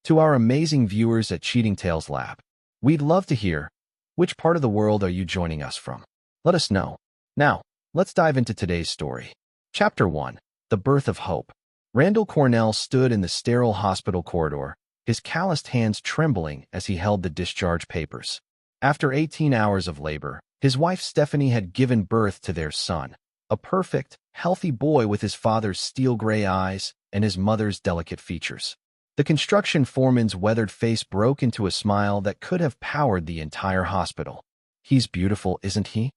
To our amazing viewers at Cheating Tales Lab, we'd love to hear, which part of the world are you joining us from? Let us know. Now, let's dive into today's story. Chapter 1. The Birth of Hope. Randall Cornell stood in the sterile hospital corridor, his calloused hands trembling as he held the discharge papers. After 18 hours of labor, his wife Stephanie had given birth to their son, a perfect, healthy boy with his father's steel-gray eyes and his mother's delicate features. The construction foreman's weathered face broke into a smile that could have powered the entire hospital. "He's beautiful, isn't he?"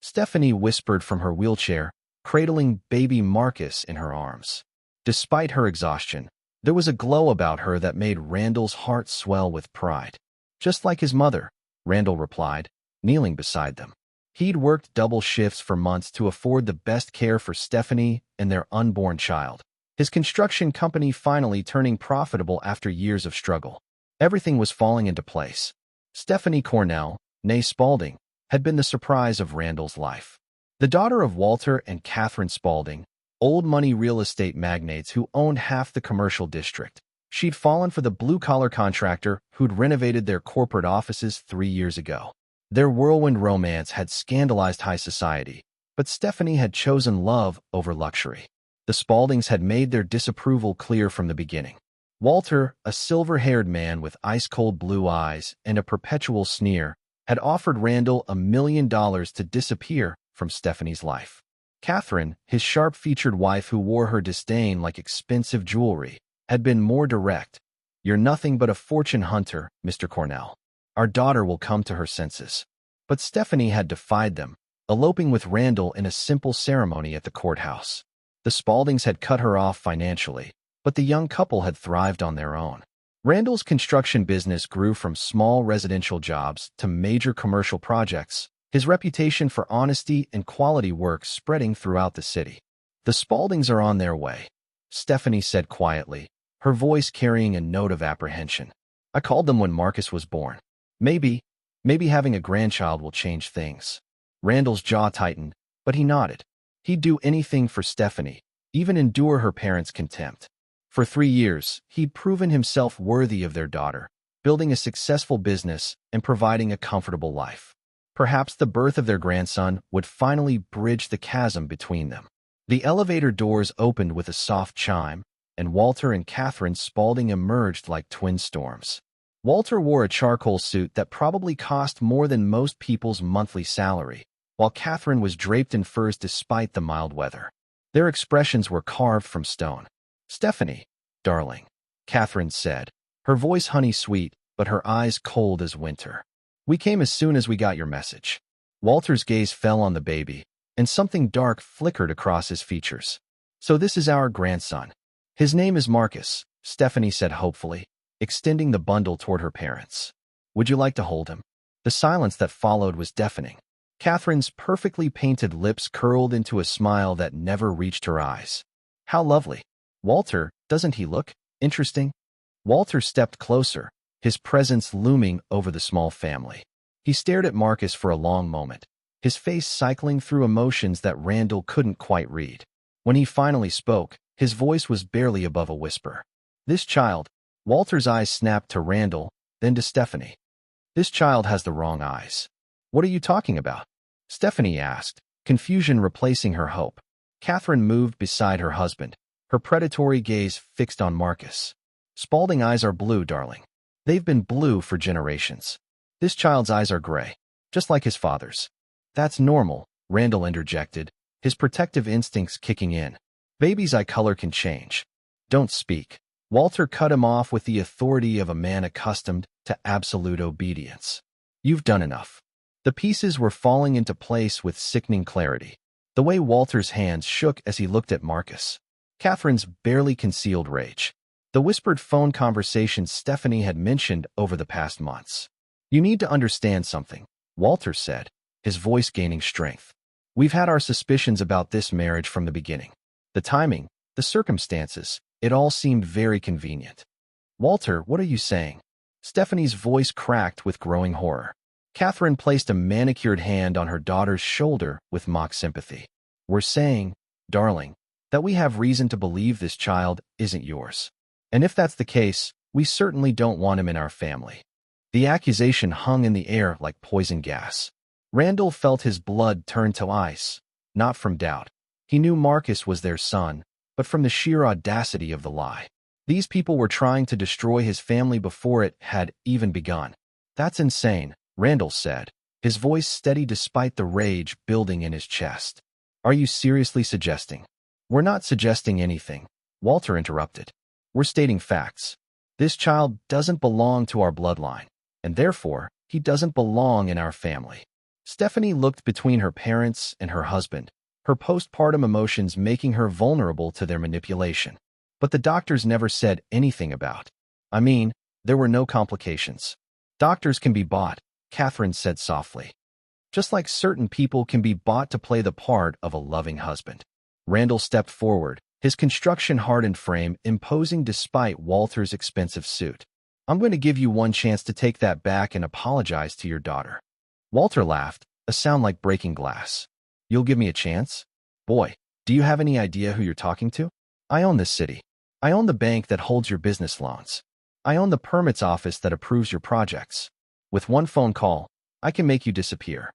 Stephanie whispered from her wheelchair, cradling baby Marcus in her arms. Despite her exhaustion, there was a glow about her that made Randall's heart swell with pride. "Just like his mother," Randall replied, kneeling beside them. He'd worked double shifts for months to afford the best care for Stephanie and their unborn child, his construction company finally turning profitable after years of struggle. Everything was falling into place. Stephanie Cornell, née Spaulding, had been the surprise of Randall's life. The daughter of Walter and Catherine Spaulding, old-money real estate magnates who owned half the commercial district. She'd fallen for the blue-collar contractor who'd renovated their corporate offices 3 years ago. Their whirlwind romance had scandalized high society, but Stephanie had chosen love over luxury. The Spauldings had made their disapproval clear from the beginning. Walter, a silver-haired man with ice-cold blue eyes and a perpetual sneer, had offered Randall $1 million to disappear from Stephanie's life. Catherine, his sharp-featured wife who wore her disdain like expensive jewelry, had been more direct. "You're nothing but a fortune hunter, Mr. Cornell. Our daughter will come to her senses." But Stephanie had defied them, eloping with Randall in a simple ceremony at the courthouse. The Spauldings had cut her off financially, but the young couple had thrived on their own. Randall's construction business grew from small residential jobs to major commercial projects, his reputation for honesty and quality work spreading throughout the city. "The Spauldings are on their way," Stephanie said quietly, her voice carrying a note of apprehension. "I called them when Marcus was born. Maybe having a grandchild will change things." Randall's jaw tightened, but he nodded. He'd do anything for Stephanie, even endure her parents' contempt. For 3 years, he'd proven himself worthy of their daughter, building a successful business and providing a comfortable life. Perhaps the birth of their grandson would finally bridge the chasm between them. The elevator doors opened with a soft chime, and Walter and Catherine Spaulding emerged like twin storms. Walter wore a charcoal suit that probably cost more than most people's monthly salary, while Catherine was draped in furs despite the mild weather. Their expressions were carved from stone. "Stephanie, darling," Catherine said, her voice honey-sweet, but her eyes cold as winter. "We came as soon as we got your message." Walter's gaze fell on the baby, and something dark flickered across his features. "So this is our grandson. His name is Marcus," Stephanie said hopefully, extending the bundle toward her parents. "Would you like to hold him?" The silence that followed was deafening. Catherine's perfectly painted lips curled into a smile that never reached her eyes. "How lovely. Walter, doesn't he look interesting?" Walter stepped closer, his presence looming over the small family. He stared at Marcus for a long moment, his face cycling through emotions that Randall couldn't quite read. When he finally spoke, his voice was barely above a whisper. "This child," Walter's eyes snapped to Randall, then to Stephanie. "This child has the wrong eyes." "What are you talking about?" Stephanie asked, confusion replacing her hope. Catherine moved beside her husband, her predatory gaze fixed on Marcus. "Spaulding eyes are blue, darling. They've been blue for generations. This child's eyes are gray, just like his father's." "That's normal," Randall interjected, his protective instincts kicking in. "Baby's eye color can change." "Don't speak." Walter cut him off with the authority of a man accustomed to absolute obedience. "You've done enough." The pieces were falling into place with sickening clarity, the way Walter's hands shook as he looked at Marcus. Catherine's barely concealed rage. The whispered phone conversations Stephanie had mentioned over the past months. "You need to understand something," Walter said, his voice gaining strength. "We've had our suspicions about this marriage from the beginning. The timing, the circumstances, it all seemed very convenient." "Walter, what are you saying?" Stephanie's voice cracked with growing horror. Catherine placed a manicured hand on her daughter's shoulder with mock sympathy. "We're saying, darling, that we have reason to believe this child isn't yours. And if that's the case, We certainly don't want him in our family." The accusation hung in the air like poison gas. Randall felt his blood turn to ice, not from doubt. He knew Marcus was their son, but from the sheer audacity of the lie. These people were trying to destroy his family before it had even begun. "That's insane," Randall said, his voice steady despite the rage building in his chest. "Are you seriously suggesting?" "We're not suggesting anything," Walter interrupted. "We're stating facts. This child doesn't belong to our bloodline, and therefore, he doesn't belong in our family." Stephanie looked between her parents and her husband, her postpartum emotions making her vulnerable to their manipulation. But the doctors never said anything about. "I mean, there were no complications." "Doctors can be bought," Catherine said softly. "Just like certain people can be bought to play the part of a loving husband." Randall stepped forward, his construction-hardened frame imposing despite Walter's expensive suit. "I'm going to give you one chance to take that back and apologize to your daughter." Walter laughed, a sound like breaking glass. "You'll give me a chance? Boy, do you have any idea who you're talking to? I own this city. I own the bank that holds your business loans. I own the permits office that approves your projects. With one phone call, I can make you disappear."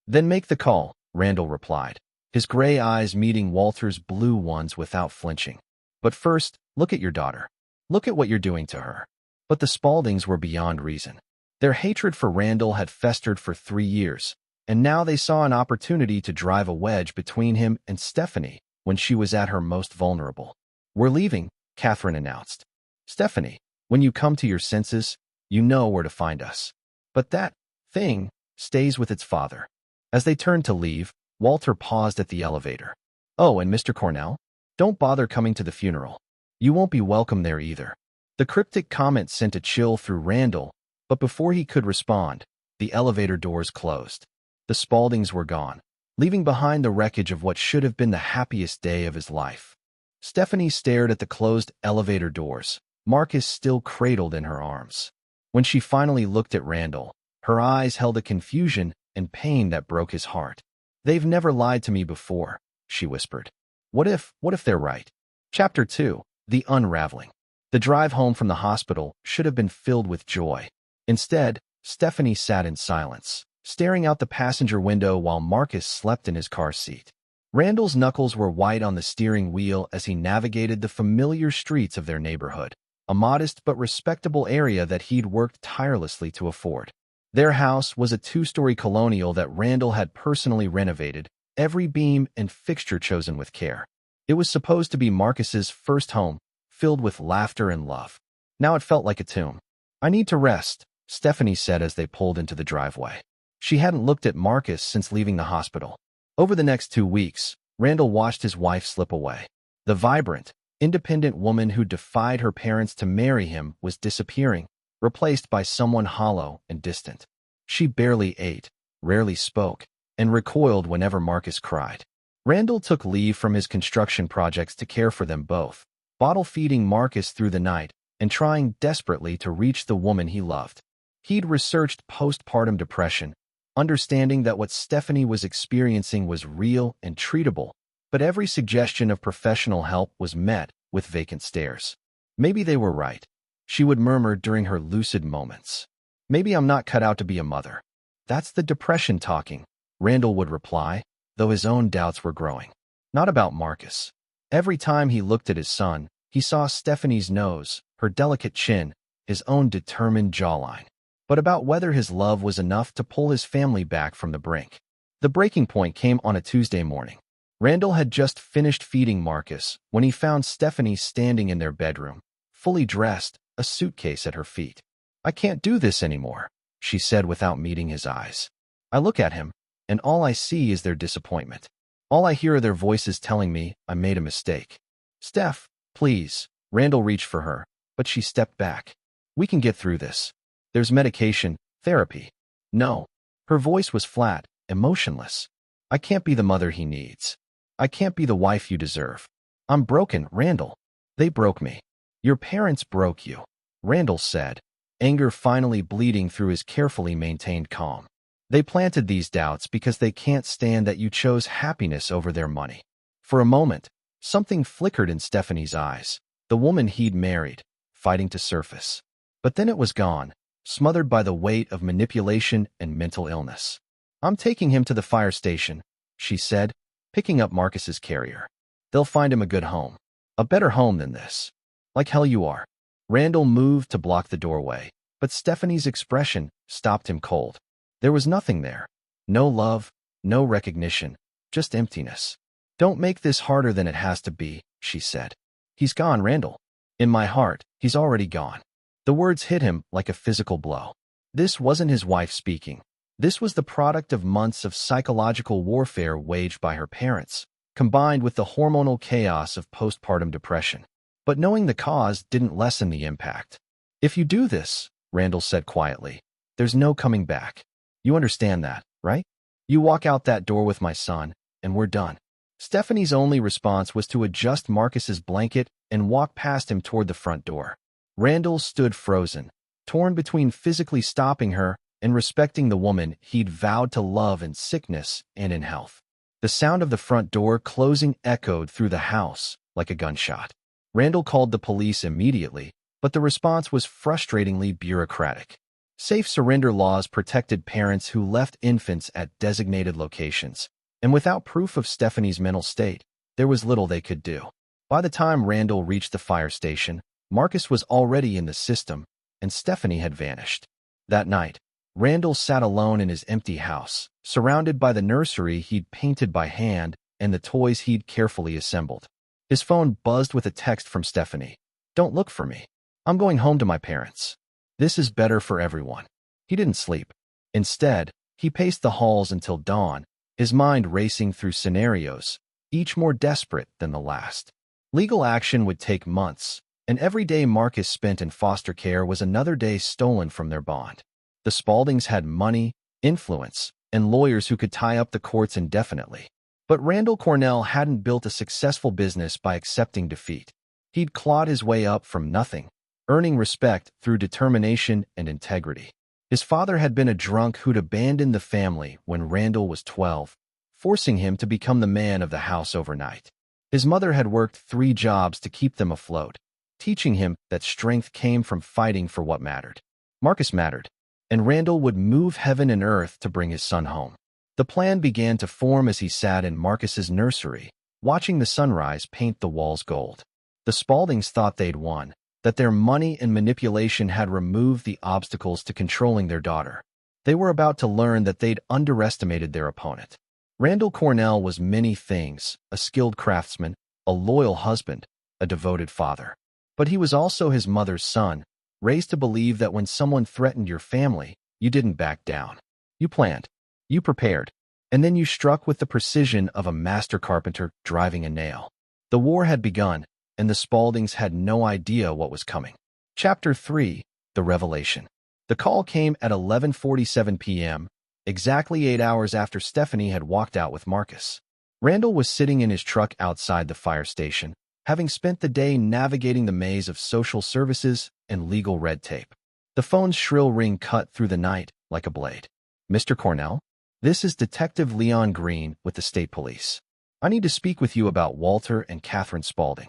"Then make the call," Randall replied, his gray eyes meeting Walter's blue ones without flinching. "But first, look at your daughter. Look at what you're doing to her." But the Spauldings were beyond reason. Their hatred for Randall had festered for 3 years, and now they saw an opportunity to drive a wedge between him and Stephanie when she was at her most vulnerable. "We're leaving," Catherine announced. "Stephanie, when you come to your senses, you know where to find us. But that thing stays with its father." As they turned to leave, Walter paused at the elevator. "Oh, and Mr. Cornell? Don't bother coming to the funeral. You won't be welcome there either." The cryptic comment sent a chill through Randall, but before he could respond, the elevator doors closed. The Spauldings were gone, leaving behind the wreckage of what should have been the happiest day of his life. Stephanie stared at the closed elevator doors, Marcus still cradled in her arms. When she finally looked at Randall, her eyes held a confusion and pain that broke his heart. "They've never lied to me before," she whispered. What if they're right?" Chapter 2, The Unraveling. The drive home from the hospital should have been filled with joy. Instead, Stephanie sat in silence, staring out the passenger window while Marcus slept in his car seat. Randall's knuckles were white on the steering wheel as he navigated the familiar streets of their neighborhood, a modest but respectable area that he'd worked tirelessly to afford. Their house was a 2-story colonial that Randall had personally renovated, every beam and fixture chosen with care. It was supposed to be Marcus's first home, filled with laughter and love. Now it felt like a tomb. "I need to rest," Stephanie said as they pulled into the driveway. She hadn't looked at Marcus since leaving the hospital. Over the next 2 weeks, Randall watched his wife slip away. The vibrant, independent woman who defied her parents to marry him was disappearing, replaced by someone hollow and distant. She barely ate, rarely spoke, and recoiled whenever Marcus cried. Randall took leave from his construction projects to care for them both, bottle-feeding Marcus through the night and trying desperately to reach the woman he loved. He'd researched postpartum depression, understanding that what Stephanie was experiencing was real and treatable, but every suggestion of professional help was met with vacant stares. "Maybe they were right," she would murmur during her lucid moments. "Maybe I'm not cut out to be a mother." "That's the depression talking," Randall would reply, though his own doubts were growing. Not about Marcus. Every time he looked at his son, he saw Stephanie's nose, her delicate chin, his own determined jawline. But about whether his love was enough to pull his family back from the brink. The breaking point came on a Tuesday morning. Randall had just finished feeding Marcus when he found Stephanie standing in their bedroom, fully dressed, a suitcase at her feet. "I can't do this anymore," she said without meeting his eyes. I look at him, and all I see is their disappointment. All I hear are their voices telling me I made a mistake. "Steph, please." Randall reached for her, but she stepped back. "We can get through this. There's medication, therapy." "No." Her voice was flat, emotionless. "I can't be the mother he needs. I can't be the wife you deserve. I'm broken, Randall. They broke me." "Your parents broke you," Randall said, anger finally bleeding through his carefully maintained calm. "They planted these doubts because they can't stand that you chose happiness over their money." For a moment, something flickered in Stephanie's eyes, the woman he'd married, fighting to surface. But then it was gone, smothered by the weight of manipulation and mental illness. "I'm taking him to the fire station," she said, picking up Marcus's carrier. "They'll find him a good home. A better home than this." "Like hell you are." Randall moved to block the doorway, but Stephanie's expression stopped him cold. There was nothing there. No love, no recognition, just emptiness. "Don't make this harder than it has to be," she said. "He's gone, Randall. In my heart, he's already gone." The words hit him like a physical blow. This wasn't his wife speaking. This was the product of months of psychological warfare waged by her parents, combined with the hormonal chaos of postpartum depression. But knowing the cause didn't lessen the impact. "If you do this," Randall said quietly, "there's no coming back. You understand that, right? You walk out that door with my son, and we're done." Stephanie's only response was to adjust Marcus's blanket and walk past him toward the front door. Randall stood frozen, torn between physically stopping her and respecting the woman he'd vowed to love in sickness and in health. The sound of the front door closing echoed through the house like a gunshot. Randall called the police immediately, but the response was frustratingly bureaucratic. Safe surrender laws protected parents who left infants at designated locations, and without proof of Stephanie's mental state, there was little they could do. By the time Randall reached the fire station, Marcus was already in the system, and Stephanie had vanished. That night, Randall sat alone in his empty house, surrounded by the nursery he'd painted by hand and the toys he'd carefully assembled. His phone buzzed with a text from Stephanie. "Don't look for me. I'm going home to my parents. This is better for everyone." He didn't sleep. Instead, he paced the halls until dawn, his mind racing through scenarios, each more desperate than the last. Legal action would take months, and every day Marcus spent in foster care was another day stolen from their bond. The Spauldings had money, influence, and lawyers who could tie up the courts indefinitely. But Randall Cornell hadn't built a successful business by accepting defeat. He'd clawed his way up from nothing, earning respect through determination and integrity. His father had been a drunk who'd abandoned the family when Randall was 12, forcing him to become the man of the house overnight. His mother had worked 3 jobs to keep them afloat, teaching him that strength came from fighting for what mattered. Marcus mattered, and Randall would move heaven and earth to bring his son home. The plan began to form as he sat in Marcus's nursery, watching the sunrise paint the walls gold. The Spauldings thought they'd won, that their money and manipulation had removed the obstacles to controlling their daughter. They were about to learn that they'd underestimated their opponent. Randall Cornell was many things: a skilled craftsman, a loyal husband, a devoted father. But he was also his mother's son, raised to believe that when someone threatened your family, you didn't back down. You planned, you prepared, and then you struck with the precision of a master carpenter driving a nail. The war had begun, and the Spauldings had no idea what was coming. Chapter 3: The Revelation. The call came at 11:47 p.m., exactly 8 hours after Stephanie had walked out with Marcus. Randall was sitting in his truck outside the fire station, having spent the day navigating the maze of social services and legal red tape. The phone's shrill ring cut through the night like a blade. "Mr. Cornell? This is Detective Leon Green with the State Police. I need to speak with you about Walter and Catherine Spaulding."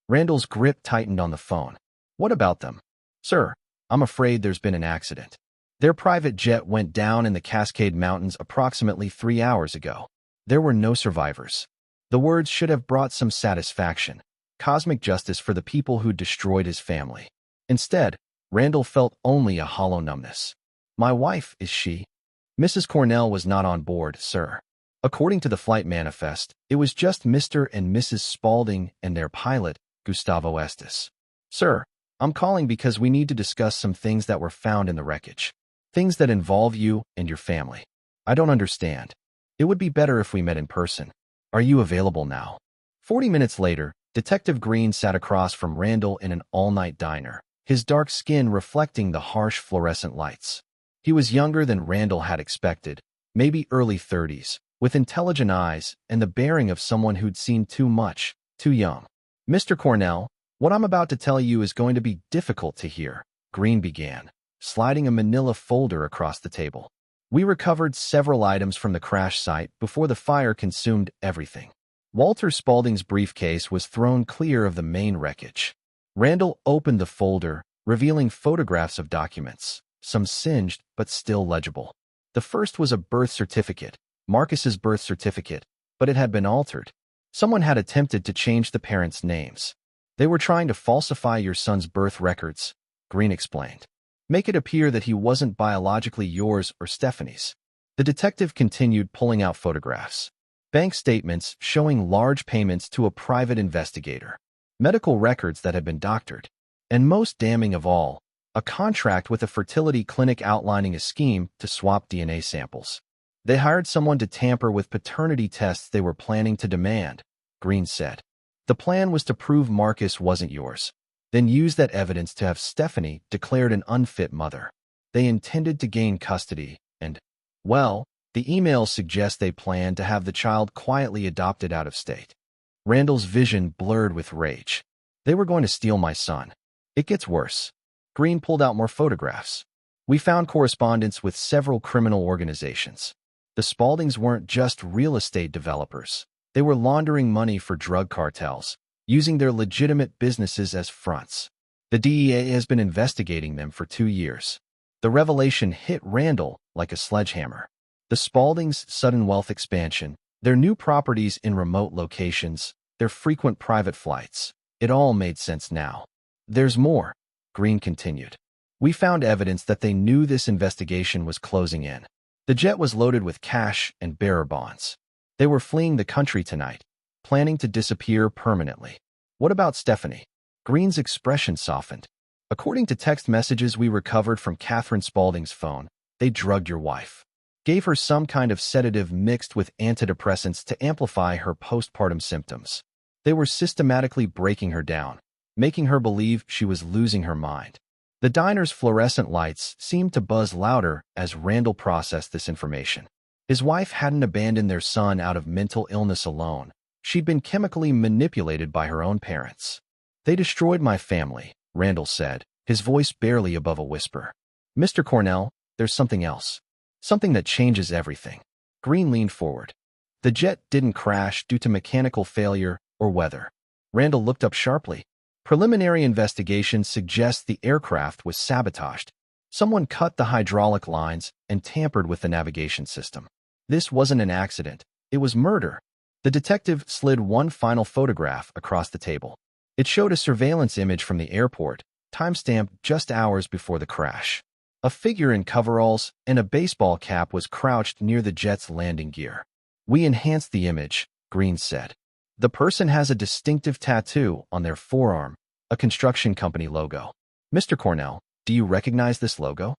Randall's grip tightened on the phone. "What about them?" "Sir, I'm afraid there's been an accident. Their private jet went down in the Cascade Mountains approximately 3 hours ago. There were no survivors." The words should have brought some satisfaction, cosmic justice for the people who destroyed his family. Instead, Randall felt only a hollow numbness. "My wife, is she?" "Mrs. Cornell was not on board, sir. According to the flight manifest, it was just Mr. and Mrs. Spaulding and their pilot, Gustavo Estes." "Sir, I'm calling because we need to discuss some things that were found in the wreckage. Things that involve you and your family. I don't understand. It would be better if we met in person. Are you available now?" 40 minutes later, Detective Green sat across from Randall in an all-night diner, his dark skin reflecting the harsh fluorescent lights. He was younger than Randall had expected, maybe early 30s, with intelligent eyes and the bearing of someone who'd seen too much, too young. "Mr. Cornell, what I'm about to tell you is going to be difficult to hear," Green began, sliding a manila folder across the table. "We recovered several items from the crash site before the fire consumed everything." Walter Spaulding's briefcase was thrown clear of the main wreckage. Randall opened the folder, revealing photographs of documents, some singed but still legible. The first was a birth certificate, Marcus's birth certificate, but it had been altered. Someone had attempted to change the parents' names. They were trying to falsify your son's birth records, Green explained. Make it appear that he wasn't biologically yours or Stephanie's. The detective continued pulling out photographs. Bank statements showing large payments to a private investigator. Medical records that had been doctored. And most damning of all, a contract with a fertility clinic outlining a scheme to swap DNA samples. They hired someone to tamper with paternity tests they were planning to demand, Green said. The plan was to prove Marcus wasn't yours, then use that evidence to have Stephanie declared an unfit mother. They intended to gain custody, and, well, the emails suggest they planned to have the child quietly adopted out of state. Randall's vision blurred with rage. They were going to steal my son. It gets worse. Green pulled out more photographs. We found correspondence with several criminal organizations. The Spauldings weren't just real estate developers. They were laundering money for drug cartels, using their legitimate businesses as fronts. The DEA has been investigating them for 2 years. The revelation hit Randall like a sledgehammer. The Spauldings' sudden wealth expansion, their new properties in remote locations, their frequent private flights. It all made sense now. There's more, Green continued. We found evidence that they knew this investigation was closing in. The jet was loaded with cash and bearer bonds. They were fleeing the country tonight, planning to disappear permanently. What about Stephanie? Green's expression softened. According to text messages we recovered from Catherine Spaulding's phone, they drugged your wife. Gave her some kind of sedative mixed with antidepressants to amplify her postpartum symptoms. They were systematically breaking her down, making her believe she was losing her mind. The diner's fluorescent lights seemed to buzz louder as Randall processed this information. His wife hadn't abandoned their son out of mental illness alone. She'd been chemically manipulated by her own parents. They destroyed my family, Randall said, his voice barely above a whisper. Mr. Cornell, there's something else. Something that changes everything. Green leaned forward. The jet didn't crash due to mechanical failure or weather. Randall looked up sharply. Preliminary investigation suggests the aircraft was sabotaged. Someone cut the hydraulic lines and tampered with the navigation system. This wasn't an accident. It was murder. The detective slid one final photograph across the table. It showed a surveillance image from the airport, timestamped just hours before the crash. A figure in coveralls and a baseball cap was crouched near the jet's landing gear. We enhanced the image, Green said. The person has a distinctive tattoo on their forearm, a construction company logo. Mr. Cornell, do you recognize this logo?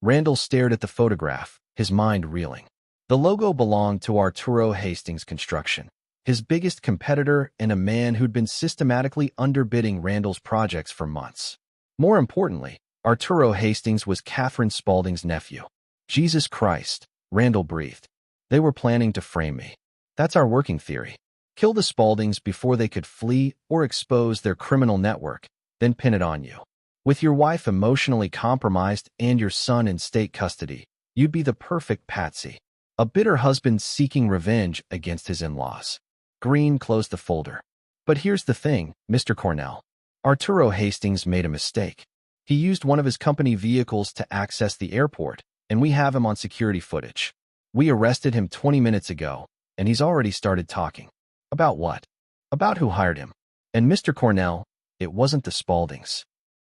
Randall stared at the photograph, his mind reeling. The logo belonged to Arturo Hastings Construction, his biggest competitor and a man who'd been systematically underbidding Randall's projects for months. More importantly, Arturo Hastings was Catherine Spaulding's nephew. Jesus Christ, Randall breathed. They were planning to frame me. That's our working theory. Kill the Spauldings before they could flee or expose their criminal network, then pin it on you. With your wife emotionally compromised and your son in state custody, you'd be the perfect patsy. A bitter husband seeking revenge against his in-laws. Green closed the folder. But here's the thing, Mr. Cornell. Arturo Hastings made a mistake. He used one of his company vehicles to access the airport, and we have him on security footage. We arrested him 20 minutes ago, and he's already started talking. About what? About who hired him. And Mr. Cornell, it wasn't the Spauldings.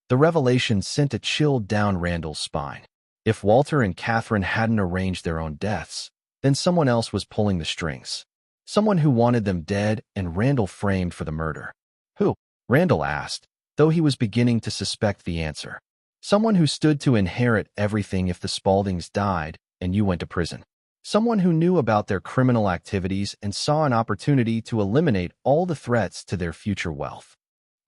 The revelation sent a chill down Randall's spine. If Walter and Catherine hadn't arranged their own deaths, then someone else was pulling the strings. Someone who wanted them dead and Randall framed for the murder. Who? Randall asked, though he was beginning to suspect the answer. Someone who stood to inherit everything if the Spauldings died and you went to prison. Someone who knew about their criminal activities and saw an opportunity to eliminate all the threats to their future wealth.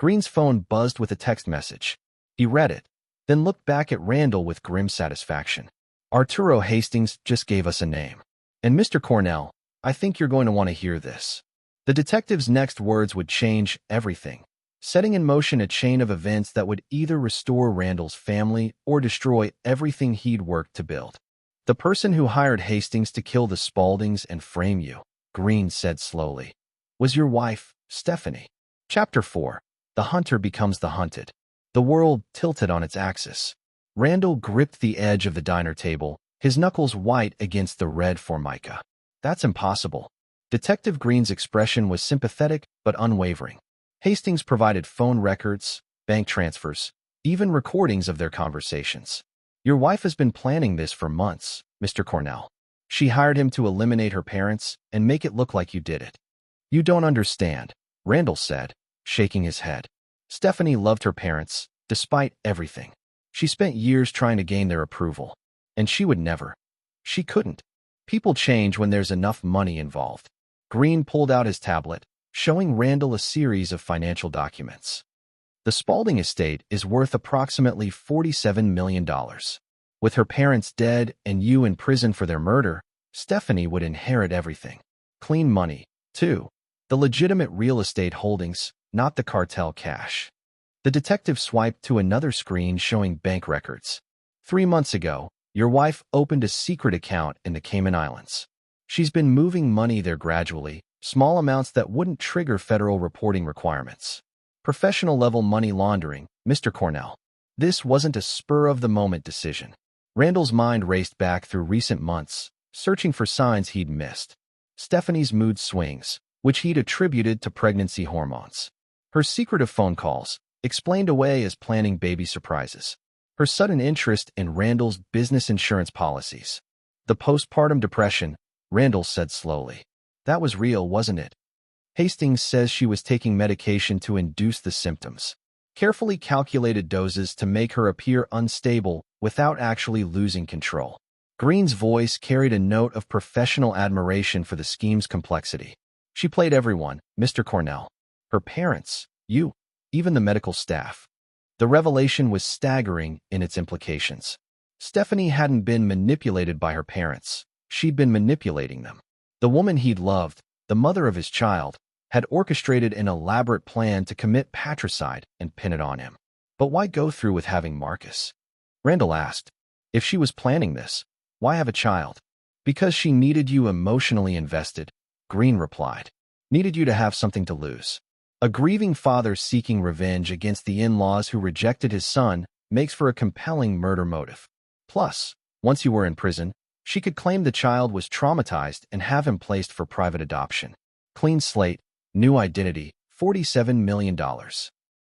Green's phone buzzed with a text message. He read it, then looked back at Randall with grim satisfaction. Arturo Hastings just gave us a name. And Mr. Cornell, I think you're going to want to hear this. The detective's next words would change everything, setting in motion a chain of events that would either restore Randall's family or destroy everything he'd worked to build. The person who hired Hastings to kill the Spauldings and frame you, Green said slowly, was your wife, Stephanie. Chapter 4. The Hunter Becomes the Hunted. The world tilted on its axis. Randall gripped the edge of the diner table, his knuckles white against the red formica. That's impossible. Detective Green's expression was sympathetic but unwavering. Hastings provided phone records, bank transfers, even recordings of their conversations. Your wife has been planning this for months, Mr. Cornell. She hired him to eliminate her parents and make it look like you did it. You don't understand, Randall said, shaking his head. Stephanie loved her parents, despite everything. She spent years trying to gain their approval. And she would never. She couldn't. People change when there's enough money involved. Green pulled out his tablet, showing Randall a series of financial documents. The Spaulding estate is worth approximately $47 million. With her parents dead and you in prison for their murder, Stephanie would inherit everything. Clean money, too. The legitimate real estate holdings, not the cartel cash. The detective swiped to another screen showing bank records. 3 months ago, your wife opened a secret account in the Cayman Islands. She's been moving money there gradually, small amounts that wouldn't trigger federal reporting requirements. Professional-level money laundering, Mr. Cornell. This wasn't a spur-of-the-moment decision. Randall's mind raced back through recent months, searching for signs he'd missed. Stephanie's mood swings, which he'd attributed to pregnancy hormones. Her secretive phone calls, explained away as planning baby surprises. Her sudden interest in Randall's business insurance policies. The postpartum depression, Randall said slowly. That was real, wasn't it? Hastings says she was taking medication to induce the symptoms. Carefully calculated doses to make her appear unstable without actually losing control. Green's voice carried a note of professional admiration for the scheme's complexity. She played everyone, Mr. Cornell. Her parents, you, even the medical staff. The revelation was staggering in its implications. Stephanie hadn't been manipulated by her parents. She'd been manipulating them. The woman he'd loved, the mother of his child, had orchestrated an elaborate plan to commit patricide and pin it on him. But why go through with having Marcus? Randall asked. If she was planning this, why have a child? Because she needed you emotionally invested, Green replied. Needed you to have something to lose. A grieving father seeking revenge against the in-laws who rejected his son makes for a compelling murder motive. Plus, once you were in prison, she could claim the child was traumatized and have him placed for private adoption. Clean slate, new identity, $47 million.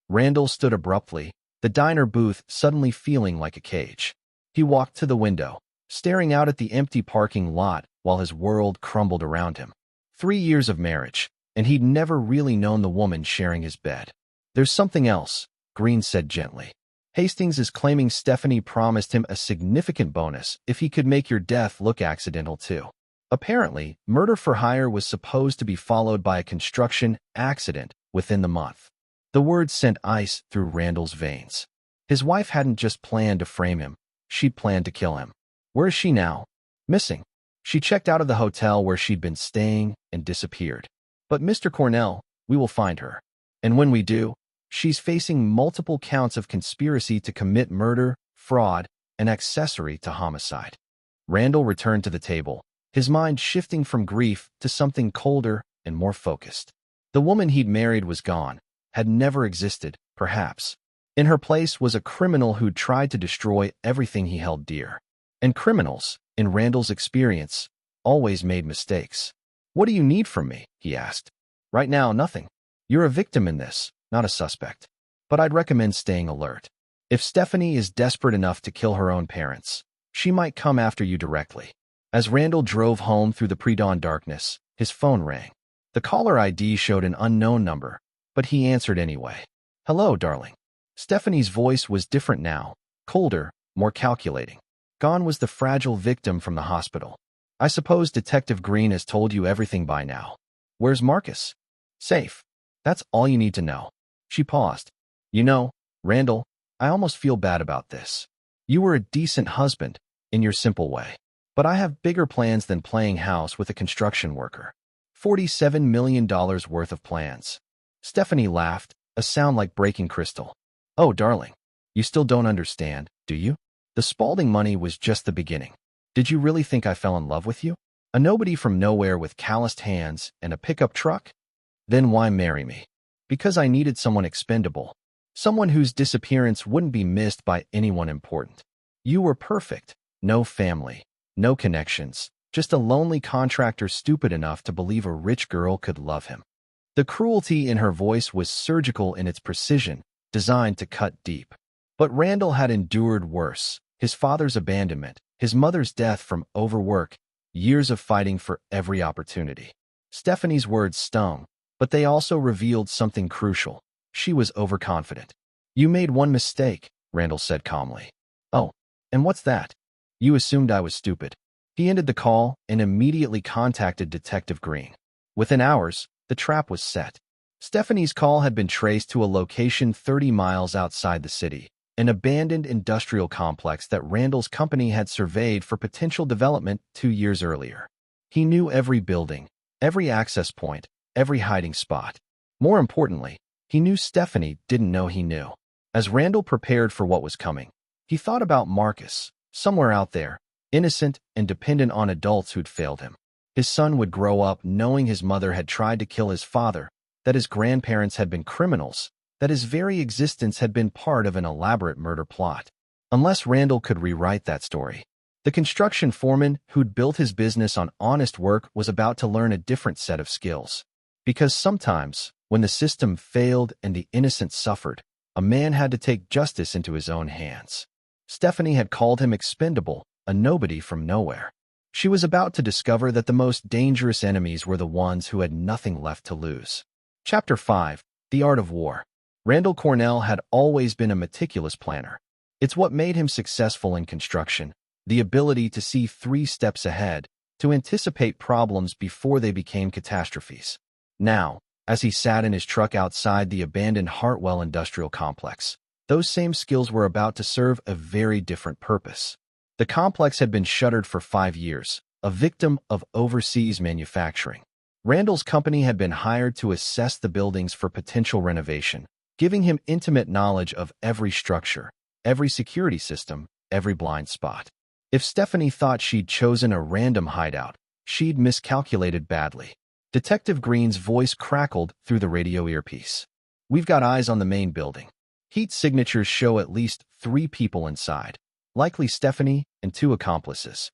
Randall stood abruptly, the diner booth suddenly feeling like a cage. He walked to the window, staring out at the empty parking lot while his world crumbled around him. 3 years of marriage, and he'd never really known the woman sharing his bed. There's something else, Green said gently. Hastings is claiming Stephanie promised him a significant bonus if he could make your death look accidental too. Apparently, murder for hire was supposed to be followed by a construction accident within the month. The words sent ice through Randall's veins. His wife hadn't just planned to frame him, she'd planned to kill him. Where is she now? Missing. She checked out of the hotel where she'd been staying and disappeared. But Mr. Cornell, we will find her. And when we do, she's facing multiple counts of conspiracy to commit murder, fraud, and accessory to homicide. Randall returned to the table, his mind shifting from grief to something colder and more focused. The woman he'd married was gone, had never existed, perhaps. In her place was a criminal who'd tried to destroy everything he held dear. And criminals, in Randall's experience, always made mistakes. What do you need from me? He asked. Right now, nothing. You're a victim in this, not a suspect. But I'd recommend staying alert. If Stephanie is desperate enough to kill her own parents, she might come after you directly. As Randall drove home through the pre-dawn darkness, his phone rang. The caller ID showed an unknown number, but he answered anyway. Hello, darling. Stephanie's voice was different now, colder, more calculating. Gone was the fragile victim from the hospital. I suppose Detective Green has told you everything by now. Where's Marcus? Safe. That's all you need to know. She paused. You know, Randall, I almost feel bad about this. You were a decent husband, in your simple way. But I have bigger plans than playing house with a construction worker. $47 million worth of plans. Stephanie laughed, a sound like breaking crystal. Oh, darling, you still don't understand, do you? The Spaulding money was just the beginning. Did you really think I fell in love with you? A nobody from nowhere with calloused hands and a pickup truck? Then why marry me? Because I needed someone expendable. Someone whose disappearance wouldn't be missed by anyone important. You were perfect. No family, no connections, just a lonely contractor stupid enough to believe a rich girl could love him. The cruelty in her voice was surgical in its precision, designed to cut deep. But Randall had endured worse. His father's abandonment, his mother's death from overwork, years of fighting for every opportunity. Stephanie's words stung, but they also revealed something crucial. She was overconfident. You made one mistake, Randall said calmly. Oh, and what's that? You assumed I was stupid. He ended the call and immediately contacted Detective Green. Within hours, the trap was set. Stephanie's call had been traced to a location 30 miles outside the city, an abandoned industrial complex that Randall's company had surveyed for potential development 2 years earlier. He knew every building, every access point, every hiding spot. More importantly, he knew Stephanie didn't know he knew. As Randall prepared for what was coming, he thought about Marcus, somewhere out there, innocent and dependent on adults who'd failed him. His son would grow up knowing his mother had tried to kill his father, that his grandparents had been criminals, that his very existence had been part of an elaborate murder plot. Unless Randall could rewrite that story, the construction foreman who'd built his business on honest work was about to learn a different set of skills. Because sometimes, when the system failed and the innocent suffered, a man had to take justice into his own hands. Stephanie had called him expendable, a nobody from nowhere. She was about to discover that the most dangerous enemies were the ones who had nothing left to lose. Chapter 5. The Art of War. Randall Cornell had always been a meticulous planner. It's what made him successful in construction, the ability to see 3 steps ahead, to anticipate problems before they became catastrophes. Now, as he sat in his truck outside the abandoned Hartwell Industrial Complex, those same skills were about to serve a very different purpose. The complex had been shuttered for 5 years, a victim of overseas manufacturing. Randall's company had been hired to assess the buildings for potential renovation, giving him intimate knowledge of every structure, every security system, every blind spot. If Stephanie thought she'd chosen a random hideout, she'd miscalculated badly. Detective Green's voice crackled through the radio earpiece. We've got eyes on the main building. Heat signatures show at least 3 people inside, likely Stephanie and 2 accomplices.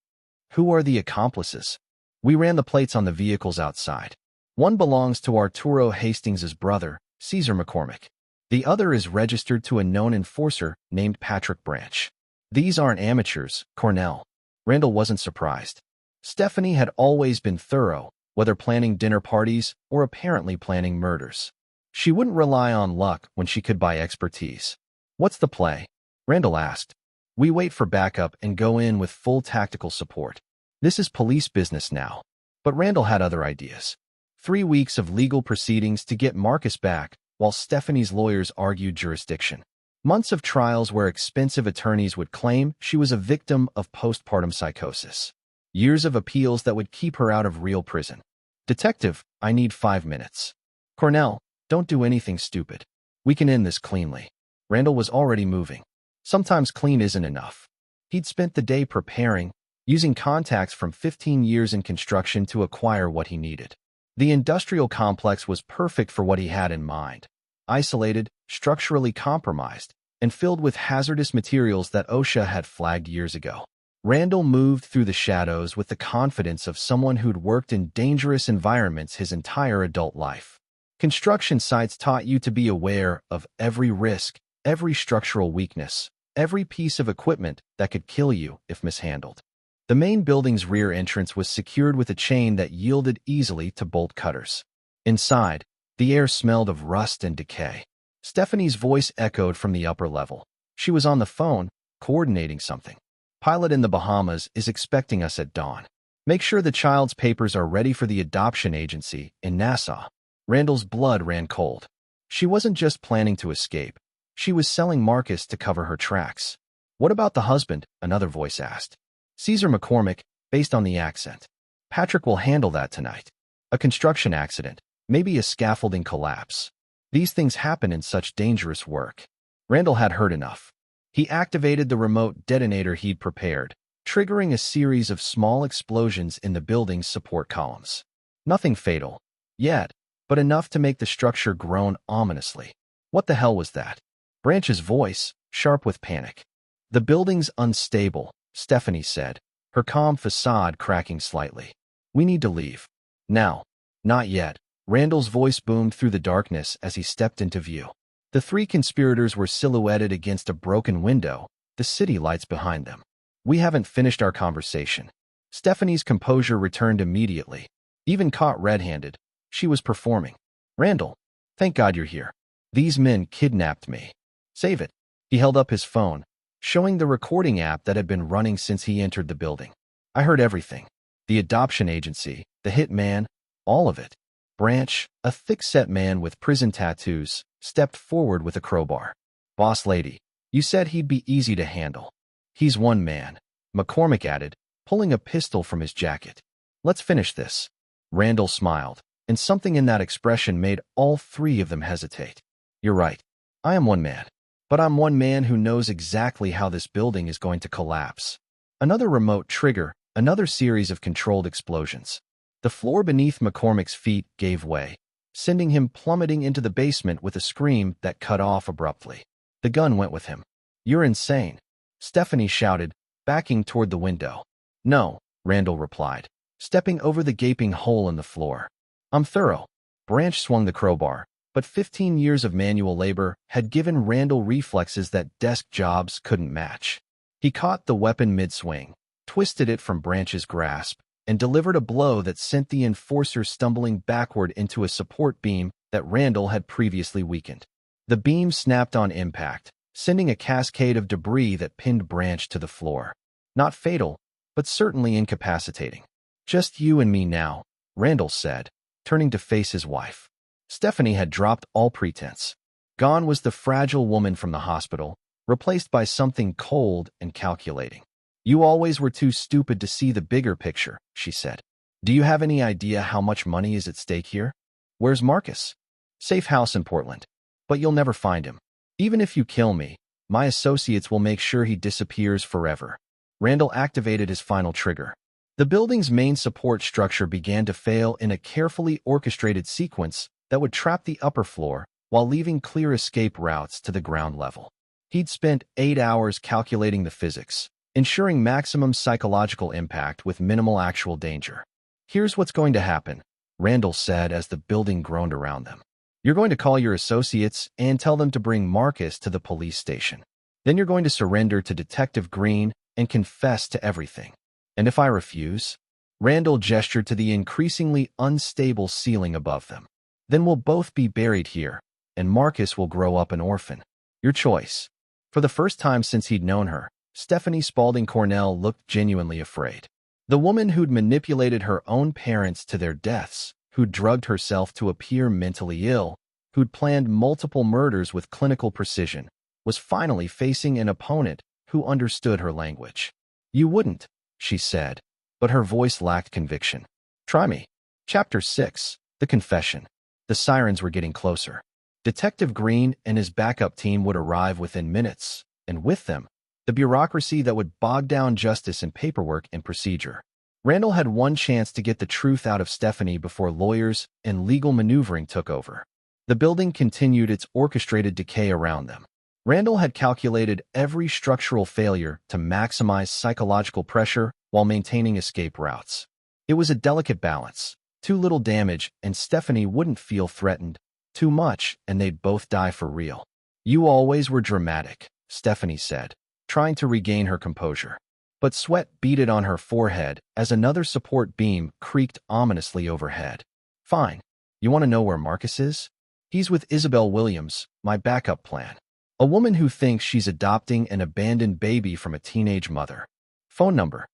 Who are the accomplices? We ran the plates on the vehicles outside. One belongs to Arturo Hastings' brother, Caesar McCormick. The other is registered to a known enforcer named Patrick Branch. These aren't amateurs, Cornell. Randall wasn't surprised. Stephanie had always been thorough, whether planning dinner parties or apparently planning murders. She wouldn't rely on luck when she could buy expertise. What's the play? Randall asked. We wait for backup and go in with full tactical support. This is police business now. But Randall had other ideas. 3 weeks of legal proceedings to get Marcus back, while Stephanie's lawyers argued jurisdiction. Months of trials where expensive attorneys would claim she was a victim of postpartum psychosis. Years of appeals that would keep her out of real prison. Detective, I need 5 minutes. Cornell, don't do anything stupid. We can end this cleanly. Randall was already moving. Sometimes clean isn't enough. He'd spent the day preparing, using contacts from 15 years in construction to acquire what he needed. The industrial complex was perfect for what he had in mind. Isolated, structurally compromised, and filled with hazardous materials that OSHA had flagged years ago. Randall moved through the shadows with the confidence of someone who'd worked in dangerous environments his entire adult life. Construction sites taught you to be aware of every risk, every structural weakness, every piece of equipment that could kill you if mishandled. The main building's rear entrance was secured with a chain that yielded easily to bolt cutters. Inside, the air smelled of rust and decay. Stephanie's voice echoed from the upper level. She was on the phone, coordinating something. Pilot in the Bahamas is expecting us at dawn. Make sure the child's papers are ready for the adoption agency in Nassau. Randall's blood ran cold. She wasn't just planning to escape. She was selling Marcus to cover her tracks. What about the husband? Another voice asked. Caesar McCormick, based on the accent. Patrick will handle that tonight. A construction accident, maybe a scaffolding collapse. These things happen in such dangerous work. Randall had heard enough. He activated the remote detonator he'd prepared, triggering a series of small explosions in the building's support columns. Nothing fatal, yet, but enough to make the structure groan ominously. What the hell was that? Branch's voice, sharp with panic. The building's unstable, Stephanie said, her calm facade cracking slightly. We need to leave. Now. Not yet. Randall's voice boomed through the darkness as he stepped into view. The three conspirators were silhouetted against a broken window, the city lights behind them. We haven't finished our conversation. Stephanie's composure returned immediately. Even caught red-handed, she was performing. Randall, thank God you're here. These men kidnapped me. Save it. He held up his phone, showing the recording app that had been running since he entered the building. I heard everything. The adoption agency, the hit man, all of it. Branch, a thick-set man with prison tattoos, stepped forward with a crowbar. Boss lady, you said he'd be easy to handle. He's one man, McCormick added, pulling a pistol from his jacket. Let's finish this. Randall smiled, and something in that expression made all three of them hesitate. You're right. I am one man. But I'm one man who knows exactly how this building is going to collapse. Another remote trigger, another series of controlled explosions. The floor beneath McCormick's feet gave way, sending him plummeting into the basement with a scream that cut off abruptly. The gun went with him. You're insane, Stephanie shouted, backing toward the window. No, Randall replied, stepping over the gaping hole in the floor. I'm thorough. Branch swung the crowbar, but 15 years of manual labor had given Randall reflexes that desk jobs couldn't match. He caught the weapon mid-swing, twisted it from Branch's grasp, and delivered a blow that sent the enforcer stumbling backward into a support beam that Randall had previously weakened. The beam snapped on impact, sending a cascade of debris that pinned Branch to the floor. Not fatal, but certainly incapacitating. Just you and me now, Randall said, turning to face his wife. Stephanie had dropped all pretense. Gone was the fragile woman from the hospital, replaced by something cold and calculating. You always were too stupid to see the bigger picture, she said. Do you have any idea how much money is at stake here? Where's Marcus? Safe house in Portland. But you'll never find him. Even if you kill me, my associates will make sure he disappears forever. Randall activated his final trigger. The building's main support structure began to fail in a carefully orchestrated sequence that would trap the upper floor while leaving clear escape routes to the ground level. He'd spent 8 hours calculating the physics, ensuring maximum psychological impact with minimal actual danger. Here's what's going to happen, Randall said as the building groaned around them. You're going to call your associates and tell them to bring Marcus to the police station. Then you're going to surrender to Detective Green and confess to everything. And if I refuse? Randall gestured to the increasingly unstable ceiling above them. Then we'll both be buried here, and Marcus will grow up an orphan. Your choice. For the first time since he'd known her, Stephanie Spaulding Cornell looked genuinely afraid. The woman who'd manipulated her own parents to their deaths, who'd drugged herself to appear mentally ill, who'd planned multiple murders with clinical precision, was finally facing an opponent who understood her language. You wouldn't, she said, but her voice lacked conviction. Try me. Chapter 6, The Confession. The sirens were getting closer. Detective Green and his backup team would arrive within minutes, and with them, the bureaucracy that would bog down justice in paperwork and procedure. Randall had one chance to get the truth out of Stephanie before lawyers and legal maneuvering took over. The building continued its orchestrated decay around them. Randall had calculated every structural failure to maximize psychological pressure while maintaining escape routes. It was a delicate balance. Too little damage and Stephanie wouldn't feel threatened. Too much and they'd both die for real. You always were dramatic, Stephanie said, trying to regain her composure. But sweat beaded on her forehead as another support beam creaked ominously overhead. Fine. You want to know where Marcus is? He's with Isabel Williams, my backup plan. A woman who thinks she's adopting an abandoned baby from a teenage mother. Phone number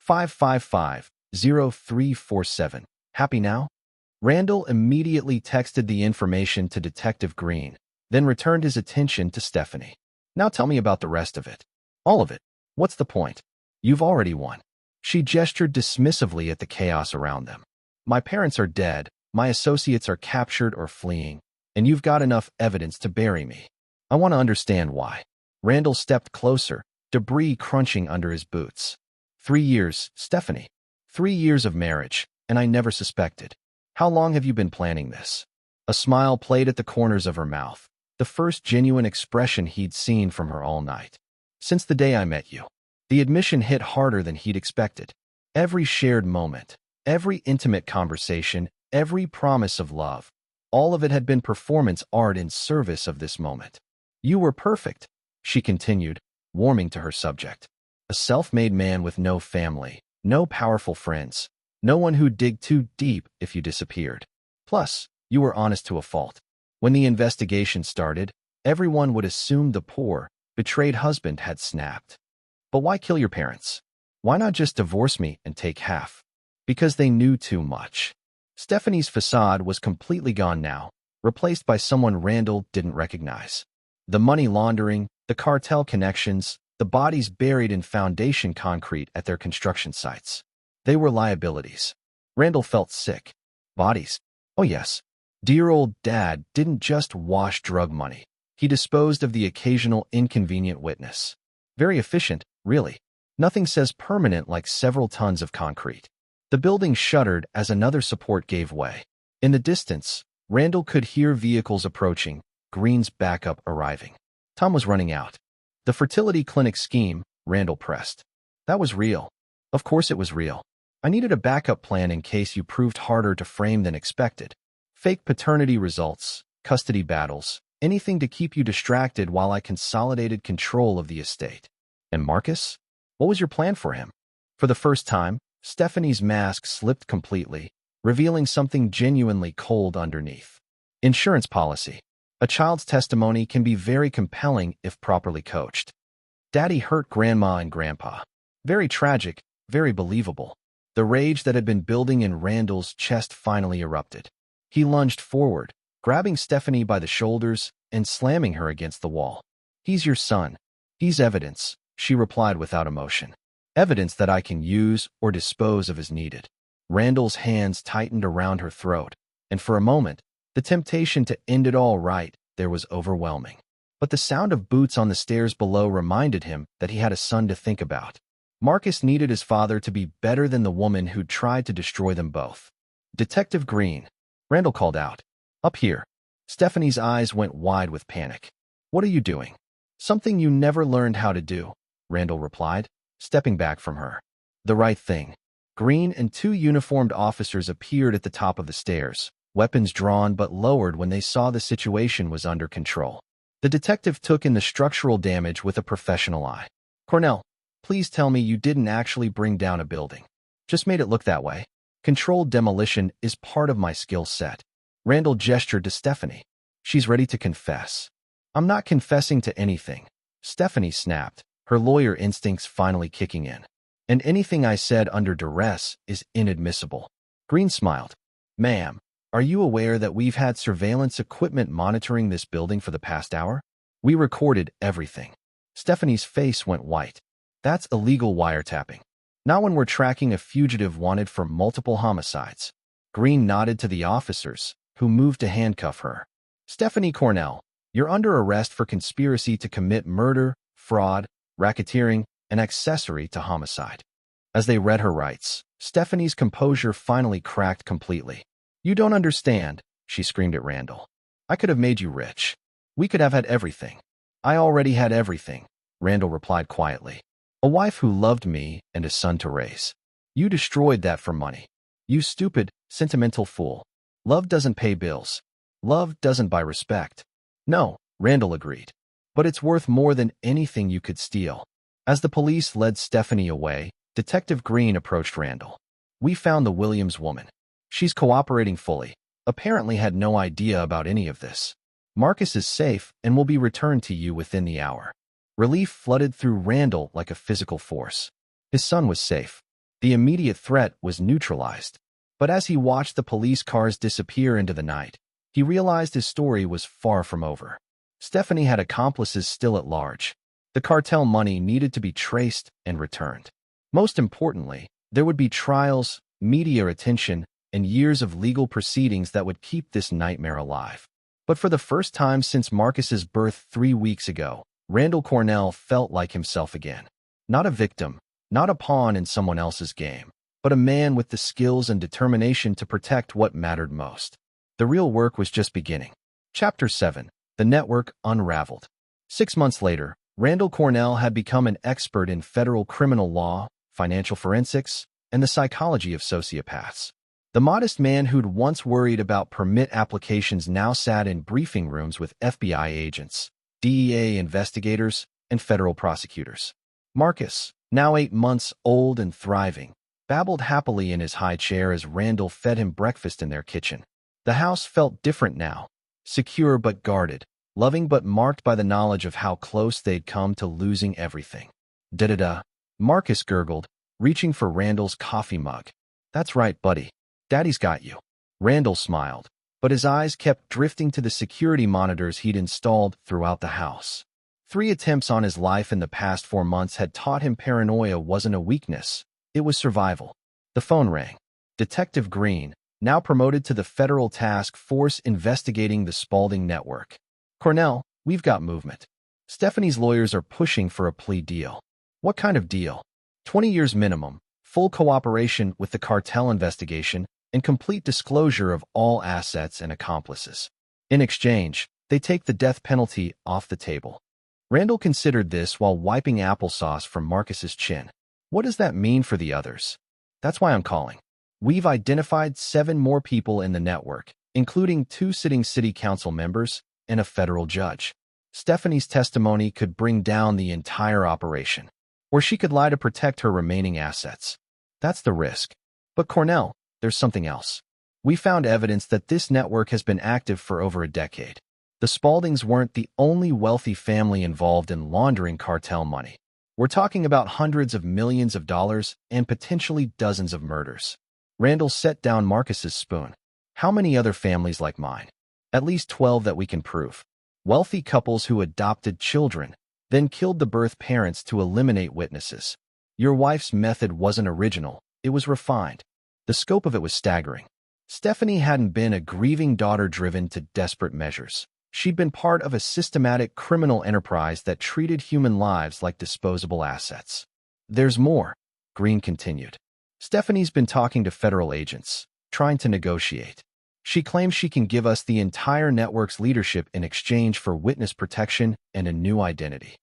555-0347. Happy now? Randall immediately texted the information to Detective Green, then returned his attention to Stephanie. Now tell me about the rest of it. All of it. What's the point? You've already won. She gestured dismissively at the chaos around them. My parents are dead, my associates are captured or fleeing, and you've got enough evidence to bury me. I want to understand why. Randall stepped closer, debris crunching under his boots. 3 years, Stephanie. 3 years of marriage, and I never suspected. How long have you been planning this? A smile played at the corners of her mouth. the first genuine expression he'd seen from her all night. Since the day I met you. The admission hit harder than he'd expected. Every shared moment, every intimate conversation, every promise of love, all of it had been performance art in service of this moment. You were perfect, she continued, warming to her subject. A self-made man with no family, no powerful friends, no one who'd dig too deep if you disappeared. Plus, you were honest to a fault. When the investigation started, everyone would assume the poor, betrayed husband had snapped. But why kill your parents? Why not just divorce me and take half? Because they knew too much. Stephanie's facade was completely gone now, replaced by someone Randall didn't recognize. The money laundering, the cartel connections, the bodies buried in foundation concrete at their construction sites. They were liabilities. Randall felt sick. Bodies. Oh yes. Dear old dad didn't just wash drug money. He disposed of the occasional inconvenient witness. Very efficient, really. Nothing says permanent like several tons of concrete. The building shuddered as another support gave way. In the distance, Randall could hear vehicles approaching, Green's backup arriving. Time was running out. The fertility clinic scheme, Randall pressed. That was real. Of course it was real. I needed a backup plan in case you proved harder to frame than expected. Fake paternity results, custody battles, anything to keep you distracted while I consolidated control of the estate. And Marcus? What was your plan for him? For the first time, Stephanie's mask slipped completely, revealing something genuinely cold underneath. Insurance policy. A child's testimony can be very compelling if properly coached. Daddy hurt Grandma and Grandpa. Very tragic, very believable. The rage that had been building in Randall's chest finally erupted. He lunged forward, grabbing Stephanie by the shoulders and slamming her against the wall. He's your son. He's evidence, she replied without emotion. Evidence that I can use or dispose of as needed. Randall's hands tightened around her throat, and for a moment, the temptation to end it all right there was overwhelming. But the sound of boots on the stairs below reminded him that he had a son to think about. Marcus needed his father to be better than the woman who'd tried to destroy them both. Detective Green, Randall called out. Up here. Stephanie's eyes went wide with panic. What are you doing? Something you never learned how to do, Randall replied, stepping back from her. The right thing. Green and two uniformed officers appeared at the top of the stairs, weapons drawn but lowered when they saw the situation was under control. The detective took in the structural damage with a professional eye. Cornell, please tell me you didn't actually bring down a building. Just made it look that way. Controlled demolition is part of my skill set. Randall gestured to Stephanie. She's ready to confess. I'm not confessing to anything. Stephanie snapped, her lawyer instincts finally kicking in. And anything I said under duress is inadmissible. Green smiled. Ma'am, are you aware that we've had surveillance equipment monitoring this building for the past hour? We recorded everything. Stephanie's face went white. That's illegal wiretapping. Not when we're tracking a fugitive wanted for multiple homicides. Green nodded to the officers, who moved to handcuff her. Stephanie Cornell, you're under arrest for conspiracy to commit murder, fraud, racketeering, and accessory to homicide. As they read her rights, Stephanie's composure finally cracked completely. You don't understand, she screamed at Randall. I could have made you rich. We could have had everything. I already had everything, Randall replied quietly. A wife who loved me and a son to raise. You destroyed that for money. You stupid, sentimental fool. Love doesn't pay bills. Love doesn't buy respect. No, Randall agreed. But it's worth more than anything you could steal. As the police led Stephanie away, Detective Green approached Randall. We found the Williams woman. She's cooperating fully. Apparently had no idea about any of this. Marcus is safe and will be returned to you within the hour. Relief flooded through Randall like a physical force. His son was safe. The immediate threat was neutralized. But as he watched the police cars disappear into the night, he realized his story was far from over. Stephanie had accomplices still at large. The cartel money needed to be traced and returned. Most importantly, there would be trials, media attention, and years of legal proceedings that would keep this nightmare alive. But for the first time since Marcus's birth 3 weeks ago, Randall Cornell felt like himself again. Not a victim, not a pawn in someone else's game, but a man with the skills and determination to protect what mattered most. The real work was just beginning. Chapter 7. The network unraveled. 6 months later, Randall Cornell had become an expert in federal criminal law, financial forensics, and the psychology of sociopaths. The modest man who'd once worried about permit applications now sat in briefing rooms with FBI agents, DEA investigators, and federal prosecutors. Marcus, now 8 months old and thriving, babbled happily in his high chair as Randall fed him breakfast in their kitchen. The house felt different now, secure but guarded, loving but marked by the knowledge of how close they'd come to losing everything. Da-da-da, Marcus gurgled, reaching for Randall's coffee mug. That's right, buddy. Daddy's got you. Randall smiled, but his eyes kept drifting to the security monitors he'd installed throughout the house. 3 attempts on his life in the past 4 months had taught him paranoia wasn't a weakness, it was survival. The phone rang. Detective Green, now promoted to the federal task force investigating the Spaulding network. Cornell, we've got movement. Stephanie's lawyers are pushing for a plea deal. What kind of deal? 20 years minimum, full cooperation with the cartel investigation, and complete disclosure of all assets and accomplices. In exchange, they take the death penalty off the table. Randall considered this while wiping applesauce from Marcus's chin. What does that mean for the others? That's why I'm calling. We've identified 7 more people in the network, including 2 sitting city council members and a federal judge. Stephanie's testimony could bring down the entire operation, or she could lie to protect her remaining assets. That's the risk. But Cornell, there's something else. We found evidence that this network has been active for over a decade. The Spauldings weren't the only wealthy family involved in laundering cartel money. We're talking about hundreds of millions of dollars and potentially dozens of murders. Randall set down Marcus's spoon. How many other families like mine? At least 12 that we can prove. Wealthy couples who adopted children, then killed the birth parents to eliminate witnesses. Your wife's method wasn't original, it was refined. The scope of it was staggering. Stephanie hadn't been a grieving daughter driven to desperate measures. She'd been part of a systematic criminal enterprise that treated human lives like disposable assets. There's more, Green continued. Stephanie's been talking to federal agents, trying to negotiate. She claims she can give us the entire network's leadership in exchange for witness protection and a new identity.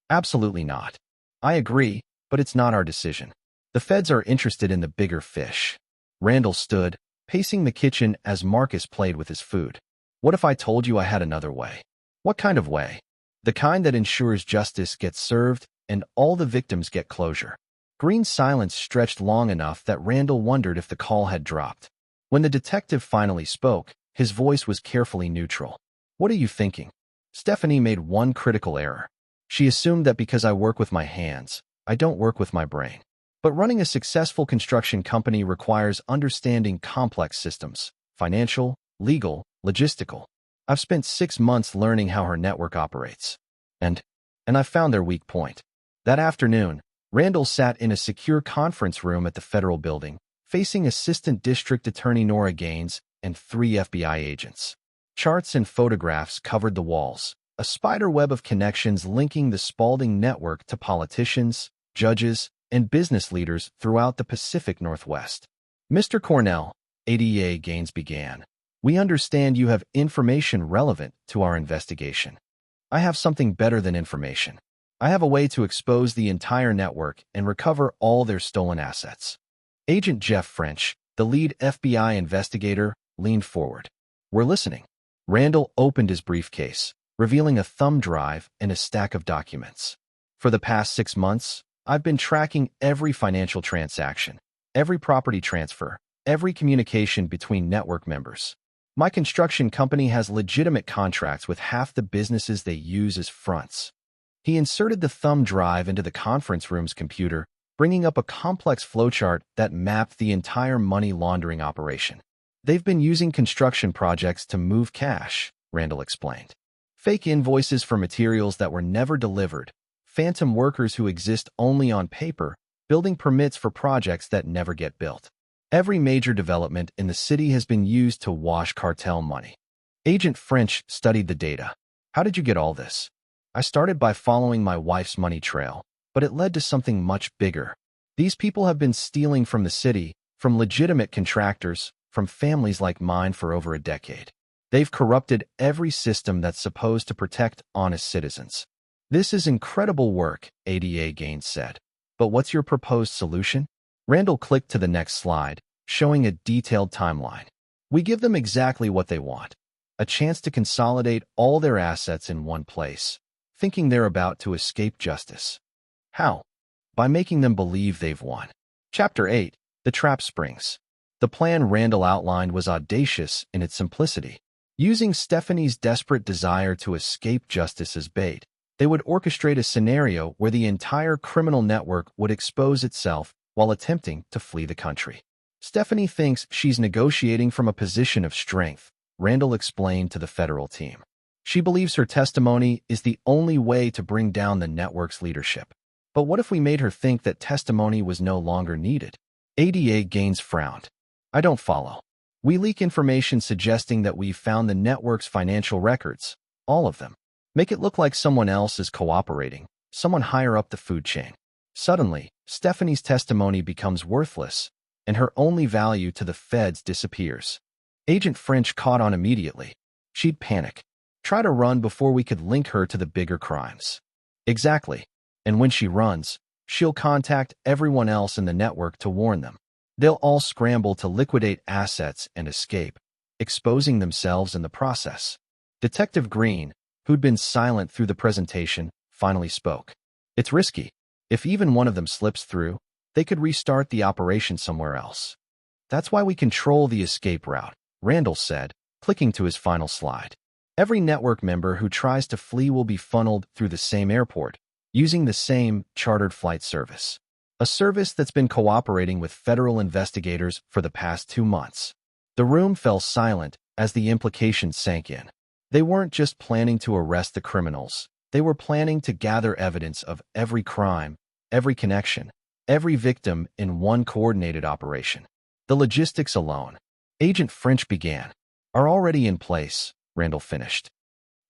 Absolutely not. I agree, but it's not our decision. The feds are interested in the bigger fish. Randall stood, pacing the kitchen as Marcus played with his food. What if I told you I had another way? What kind of way? The kind that ensures justice gets served and all the victims get closure. Green's silence stretched long enough that Randall wondered if the call had dropped. When the detective finally spoke, his voice was carefully neutral. What are you thinking? Stephanie made one critical error. She assumed that because I work with my hands, I don't work with my brain. But running a successful construction company requires understanding complex systems, financial, legal, logistical. I've spent 6 months learning how her network operates. And I've found their weak point. That afternoon, Randall sat in a secure conference room at the federal building, facing Assistant District Attorney Nora Gaines and 3 FBI agents. Charts and photographs covered the walls, a spider web of connections linking the Spaulding network to politicians, judges, and business leaders throughout the Pacific Northwest. Mr. Cornell, ADA Gaines began. We understand you have information relevant to our investigation. I have something better than information. I have a way to expose the entire network and recover all their stolen assets. Agent Jeff French, the lead FBI investigator, leaned forward. We're listening. Randall opened his briefcase, revealing a thumb drive and a stack of documents. For the past 6 months, I've been tracking every financial transaction, every property transfer, every communication between network members. My construction company has legitimate contracts with half the businesses they use as fronts. He inserted the thumb drive into the conference room's computer, bringing up a complex flowchart that mapped the entire money laundering operation. They've been using construction projects to move cash, Randall explained. Fake invoices for materials that were never delivered, phantom workers who exist only on paper, building permits for projects that never get built. Every major development in the city has been used to wash cartel money. Agent French studied the data. How did you get all this? I started by following my wife's money trail, but it led to something much bigger. These people have been stealing from the city, from legitimate contractors, from families like mine for over a decade. They've corrupted every system that's supposed to protect honest citizens. This is incredible work, ADA Gaines said. But what's your proposed solution? Randall clicked to the next slide, showing a detailed timeline. We give them exactly what they want. A chance to consolidate all their assets in one place, thinking they're about to escape justice. How? By making them believe they've won. Chapter 8. The Trap Springs. The plan Randall outlined was audacious in its simplicity. Using Stephanie's desperate desire to escape justice as bait, they would orchestrate a scenario where the entire criminal network would expose itself while attempting to flee the country. Stephanie thinks she's negotiating from a position of strength, Randall explained to the federal team. She believes her testimony is the only way to bring down the network's leadership. But what if we made her think that testimony was no longer needed? ADA Gaines frowned. I don't follow. We leak information suggesting that we've found the network's financial records, all of them. Make it look like someone else is cooperating, someone higher up the food chain. Suddenly, Stephanie's testimony becomes worthless, and her only value to the feds disappears. Agent French caught on immediately. She'd panic. Try to run before we could link her to the bigger crimes. Exactly. And when she runs, she'll contact everyone else in the network to warn them. They'll all scramble to liquidate assets and escape, exposing themselves in the process. Detective Green, who'd been silent through the presentation, finally spoke. It's risky. If even one of them slips through, they could restart the operation somewhere else. That's why we control the escape route, Randall said, clicking to his final slide. Every network member who tries to flee will be funneled through the same airport, using the same chartered flight service. A service that's been cooperating with federal investigators for the past 2 months. The room fell silent as the implications sank in. They weren't just planning to arrest the criminals. They were planning to gather evidence of every crime, every connection, every victim in one coordinated operation. The logistics alone, Agent French began, are already in place, Randall finished.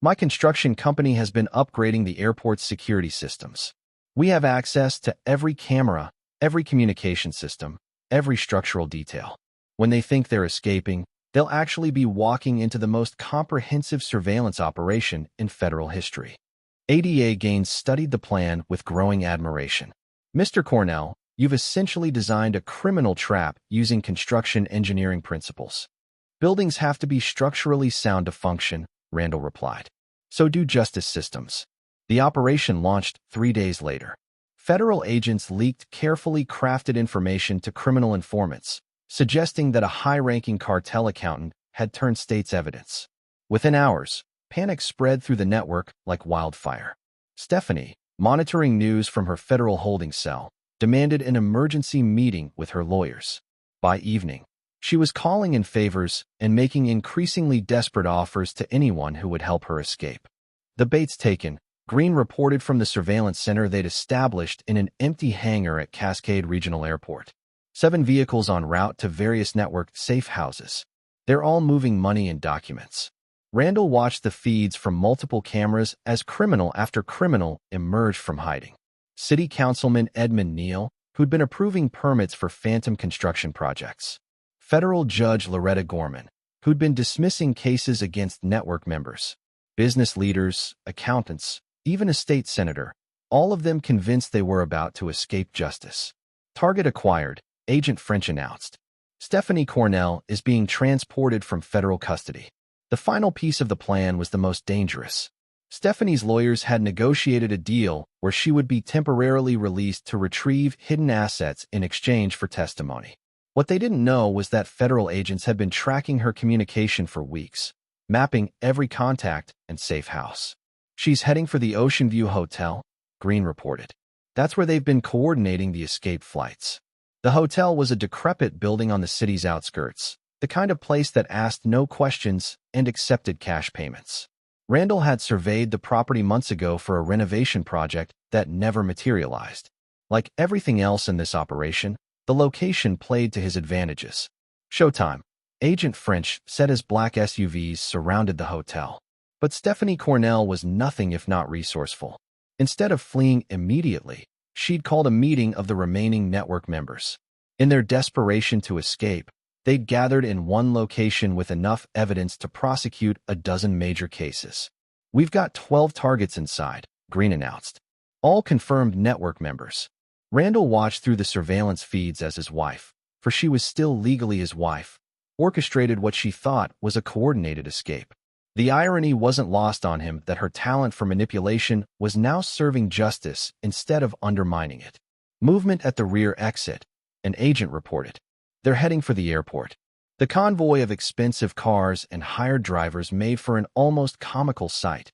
My construction company has been upgrading the airport's security systems. We have access to every camera, every communication system, every structural detail. When they think they're escaping, they'll actually be walking into the most comprehensive surveillance operation in federal history. ADA Gaines studied the plan with growing admiration. Mr. Cornell, you've essentially designed a criminal trap using construction engineering principles. Buildings have to be structurally sound to function, Randall replied. So do justice systems. The operation launched 3 days later. Federal agents leaked carefully crafted information to criminal informants, suggesting that a high-ranking cartel accountant had turned state's evidence. Within hours, panic spread through the network like wildfire. Stephanie, monitoring news from her federal holding cell, demanded an emergency meeting with her lawyers. By evening, she was calling in favors and making increasingly desperate offers to anyone who would help her escape. The bait's taken, Green reported from the surveillance center they'd established in an empty hangar at Cascade Regional Airport. 7 vehicles en route to various network safe houses. They're all moving money and documents. Randall watched the feeds from multiple cameras as criminal after criminal emerged from hiding. City Councilman Edmund Neal, who'd been approving permits for phantom construction projects. Federal Judge Loretta Gorman, who'd been dismissing cases against network members. Business leaders, accountants, even a state senator, all of them convinced they were about to escape justice. Target acquired, Agent French announced. Stephanie Cornell is being transported from federal custody. The final piece of the plan was the most dangerous. Stephanie's lawyers had negotiated a deal where she would be temporarily released to retrieve hidden assets in exchange for testimony. What they didn't know was that federal agents had been tracking her communication for weeks, mapping every contact and safe house. She's heading for the Ocean View Hotel, Green reported. That's where they've been coordinating the escape flights. The hotel was a decrepit building on the city's outskirts, the kind of place that asked no questions and accepted cash payments. Randall had surveyed the property months ago for a renovation project that never materialized. Like everything else in this operation, the location played to his advantages. Showtime, Agent French said as black SUVs surrounded the hotel. But Stephanie Cornell was nothing if not resourceful. Instead of fleeing immediately, she'd called a meeting of the remaining network members. In their desperation to escape, They'd gathered in one location with enough evidence to prosecute a dozen major cases. "We've got 12 targets inside," Green announced. "All confirmed network members." Randall watched through the surveillance feeds as his wife, for she was still legally his wife, orchestrated what she thought was a coordinated escape. The irony wasn't lost on him that her talent for manipulation was now serving justice instead of undermining it. Movement at the rear exit, an agent reported. "They're heading for the airport." The convoy of expensive cars and hired drivers made for an almost comical sight.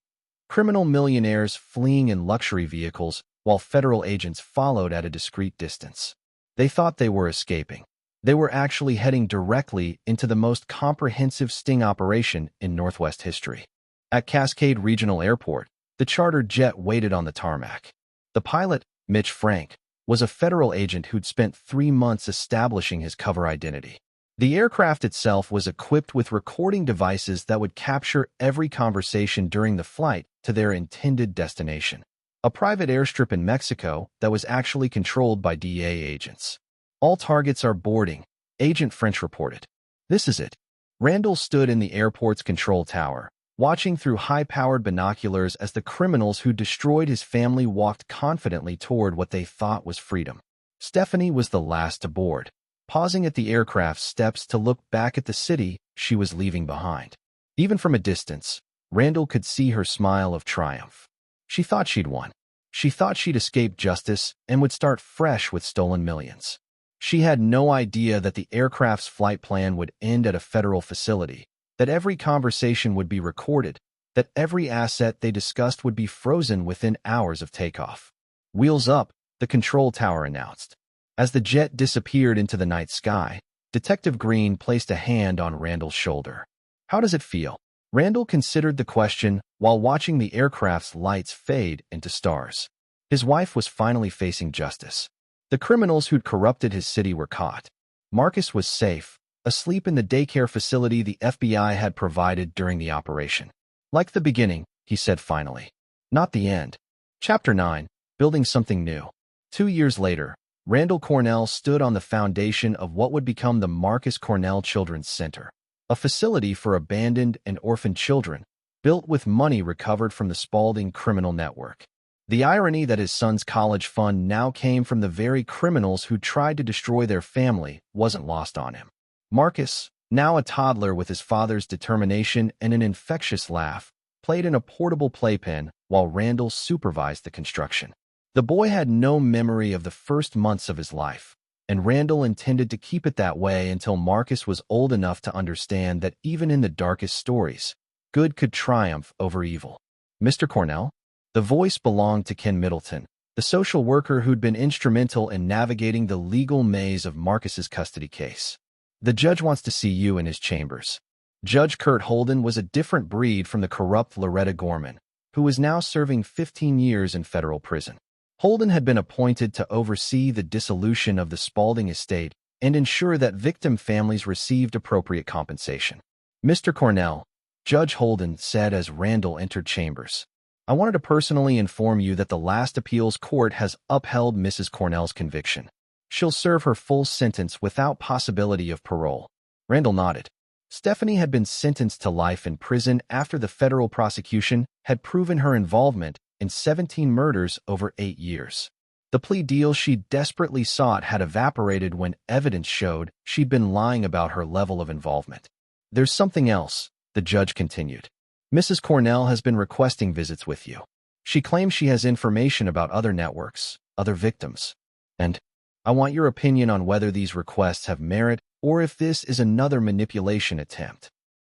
Criminal millionaires fleeing in luxury vehicles while federal agents followed at a discreet distance. They thought they were escaping. They were actually heading directly into the most comprehensive sting operation in Northwest history. At Cascade Regional Airport, the chartered jet waited on the tarmac. The pilot, Mitch Frank, was a federal agent who'd spent 3 months establishing his cover identity. The aircraft itself was equipped with recording devices that would capture every conversation during the flight to their intended destination, a private airstrip in Mexico that was actually controlled by DEA agents. "All targets are boarding," Agent French reported. "This is it." Randall stood in the airport's control tower, watching through high-powered binoculars as the criminals who destroyed his family walked confidently toward what they thought was freedom. Stephanie was the last to board, pausing at the aircraft's steps to look back at the city she was leaving behind. Even from a distance, Randall could see her smile of triumph. She thought she'd won. She thought she'd escaped justice and would start fresh with stolen millions. She had no idea that the aircraft's flight plan would end at a federal facility, that every conversation would be recorded, that every asset they discussed would be frozen within hours of takeoff. "Wheels up," the control tower announced. As the jet disappeared into the night sky, Detective Green placed a hand on Randall's shoulder. "How does it feel?" Randall considered the question while watching the aircraft's lights fade into stars. His wife was finally facing justice. The criminals who'd corrupted his city were caught. Marcus was safe, asleep in the daycare facility the FBI had provided during the operation. "Like the beginning," he said finally. "Not the end." Chapter 9, Building Something New. 2 years later, Randall Cornell stood on the foundation of what would become the Marcus Cornell Children's Center, a facility for abandoned and orphaned children, built with money recovered from the Spaulding criminal network. The irony that his son's college fund now came from the very criminals who tried to destroy their family wasn't lost on him. Marcus, now a toddler with his father's determination and an infectious laugh, played in a portable playpen while Randall supervised the construction. The boy had no memory of the first months of his life, and Randall intended to keep it that way until Marcus was old enough to understand that even in the darkest stories, good could triumph over evil. "Mr. Cornell?" The voice belonged to Ken Middleton, the social worker who'd been instrumental in navigating the legal maze of Marcus's custody case. "The judge wants to see you in his chambers." Judge Kurt Holden was a different breed from the corrupt Loretta Gorman, who was now serving 15 years in federal prison. Holden had been appointed to oversee the dissolution of the Spaulding estate and ensure that victim families received appropriate compensation. "Mr. Cornell," Judge Holden said as Randall entered chambers, "I wanted to personally inform you that the last appeals court has upheld Mrs. Cornell's conviction. She'll serve her full sentence without possibility of parole." Randall nodded. Stephanie had been sentenced to life in prison after the federal prosecution had proven her involvement in 17 murders over 8 years. The plea deal she desperately sought had evaporated when evidence showed she'd been lying about her level of involvement. "There's something else," the judge continued. "Mrs. Cornell has been requesting visits with you. She claims she has information about other networks, other victims. And I want your opinion on whether these requests have merit or if this is another manipulation attempt."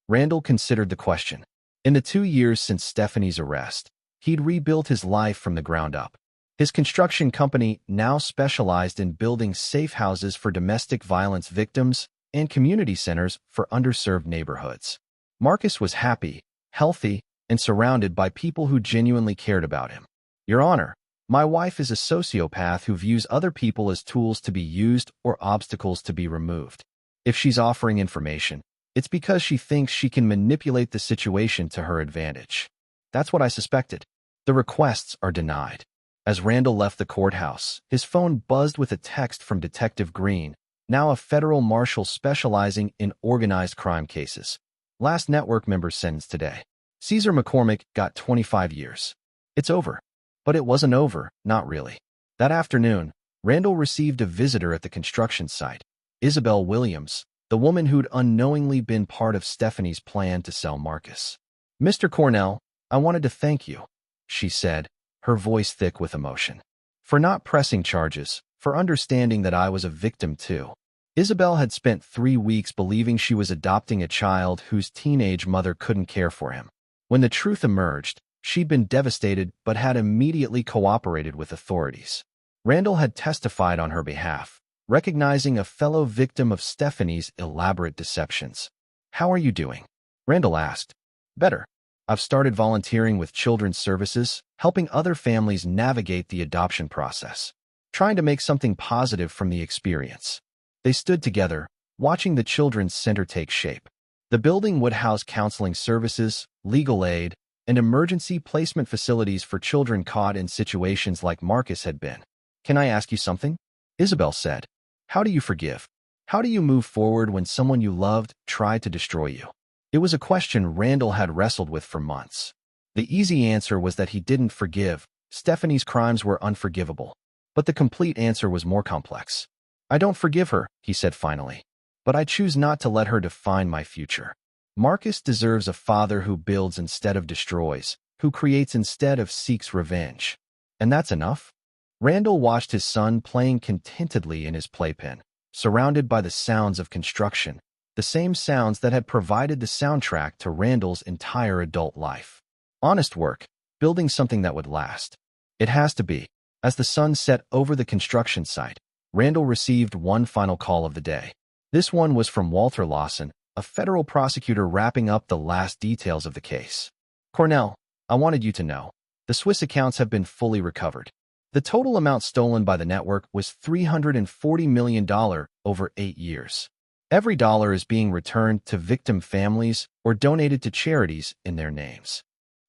Randall considered the question. In the 2 years since Stephanie's arrest, he'd rebuilt his life from the ground up. His construction company now specialized in building safe houses for domestic violence victims and community centers for underserved neighborhoods. Marcus was happy, healthy, and surrounded by people who genuinely cared about him. "Your Honor, my wife is a sociopath who views other people as tools to be used or obstacles to be removed. If she's offering information, it's because she thinks she can manipulate the situation to her advantage. That's what I suspected." The requests are denied. As Randall left the courthouse, his phone buzzed with a text from Detective Green, now a federal marshal specializing in organized crime cases. Last network member sentenced today. Caesar McCormick got 25 years. It's over. But it wasn't over, not really. That afternoon, Randall received a visitor at the construction site. Isabel Williams, the woman who'd unknowingly been part of Stephanie's plan to sell Marcus. "Mr. Cornell, I wanted to thank you," she said, her voice thick with emotion. "For not pressing charges, for understanding that I was a victim too." Isabel had spent 3 weeks believing she was adopting a child whose teenage mother couldn't care for him. When the truth emerged, she'd been devastated but had immediately cooperated with authorities. Randall had testified on her behalf, recognizing a fellow victim of Stephanie's elaborate deceptions. "How are you doing?" Randall asked. "Better. I've started volunteering with children's services, helping other families navigate the adoption process, trying to make something positive from the experience." They stood together, watching the children's center take shape. The building would house counseling services, legal aid, and emergency placement facilities for children caught in situations like Marcus had been. "Can I ask you something?" Isabel said. "How do you forgive? How do you move forward when someone you loved tried to destroy you?" It was a question Randall had wrestled with for months. The easy answer was that he didn't forgive. Stephanie's crimes were unforgivable. But the complete answer was more complex. "I don't forgive her," he said finally. "But I choose not to let her define my future. Marcus deserves a father who builds instead of destroys, who creates instead of seeks revenge. And that's enough." Randall watched his son playing contentedly in his playpen, surrounded by the sounds of construction, the same sounds that had provided the soundtrack to Randall's entire adult life. Honest work, building something that would last. It has to be. As the sun set over the construction site, Randall received one final call of the day. This one was from Walter Lawson, a federal prosecutor wrapping up the last details of the case. "Cornell, I wanted you to know. The Swiss accounts have been fully recovered. The total amount stolen by the network was $340 million over 8 years. Every dollar is being returned to victim families or donated to charities in their names.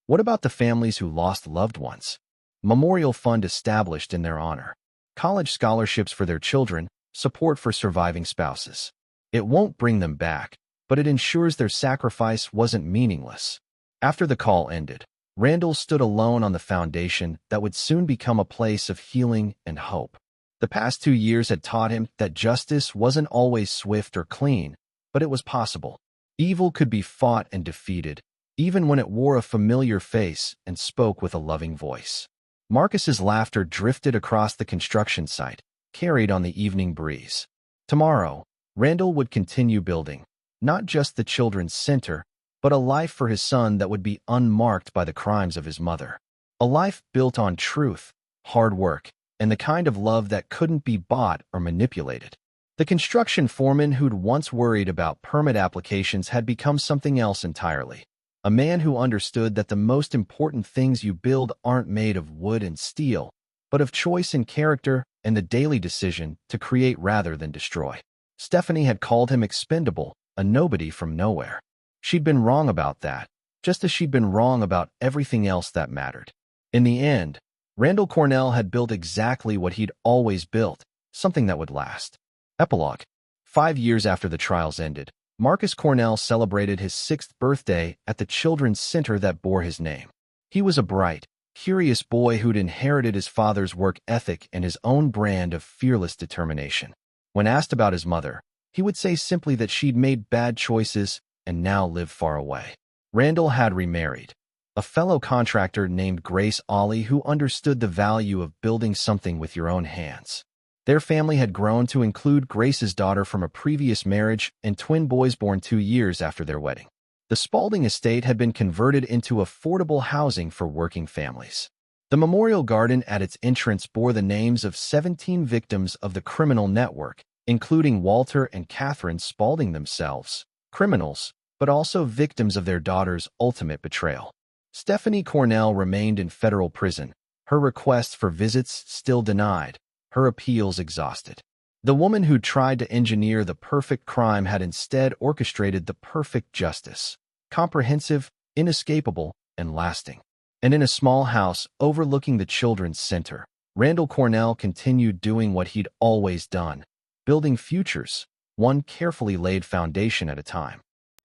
What about the families who lost loved ones? Memorial fund established in their honor. College scholarships for their children, support for surviving spouses. It won't bring them back, but it ensures their sacrifice wasn't meaningless." After the call ended, Randall stood alone on the foundation that would soon become a place of healing and hope. The past 2 years had taught him that justice wasn't always swift or clean, but it was possible. Evil could be fought and defeated, even when it wore a familiar face and spoke with a loving voice. Marcus's laughter drifted across the construction site, carried on the evening breeze. Tomorrow, Randall would continue building, not just the children's center, but a life for his son that would be unmarked by the crimes of his mother. A life built on truth, hard work, and the kind of love that couldn't be bought or manipulated. The construction foreman who'd once worried about permit applications had become something else entirely. A man who understood that the most important things you build aren't made of wood and steel, but of choice and character and the daily decision to create rather than destroy. Stephanie had called him expendable, a nobody from nowhere. She'd been wrong about that, just as she'd been wrong about everything else that mattered. In the end, Randall Cornell had built exactly what he'd always built, something that would last. Epilogue. 5 years after the trials ended, Marcus Cornell celebrated his 6th birthday at the children's center that bore his name. He was a bright, curious boy who'd inherited his father's work ethic and his own brand of fearless determination. When asked about his mother, he would say simply that she'd made bad choices and now lived far away. Randall had remarried. A fellow contractor named Grace Ollie who understood the value of building something with your own hands. Their family had grown to include Grace's daughter from a previous marriage and twin boys born 2 years after their wedding. The Spaulding estate had been converted into affordable housing for working families. The memorial garden at its entrance bore the names of 17 victims of the criminal network, including Walter and Catherine Spaulding themselves, criminals, but also victims of their daughter's ultimate betrayal. Stephanie Cornell remained in federal prison, her requests for visits still denied, her appeals exhausted. The woman who tried to engineer the perfect crime had instead orchestrated the perfect justice, comprehensive, inescapable, and lasting. And in a small house overlooking the children's center, Randall Cornell continued doing what he'd always done, building futures, one carefully laid foundation at a time.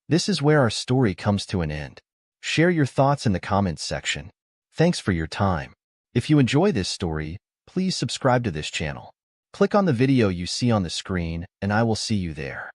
This is where our story comes to an end. Share your thoughts in the comments section. Thanks for your time. If you enjoy this story, please subscribe to this channel. Click on the video you see on the screen, and I will see you there.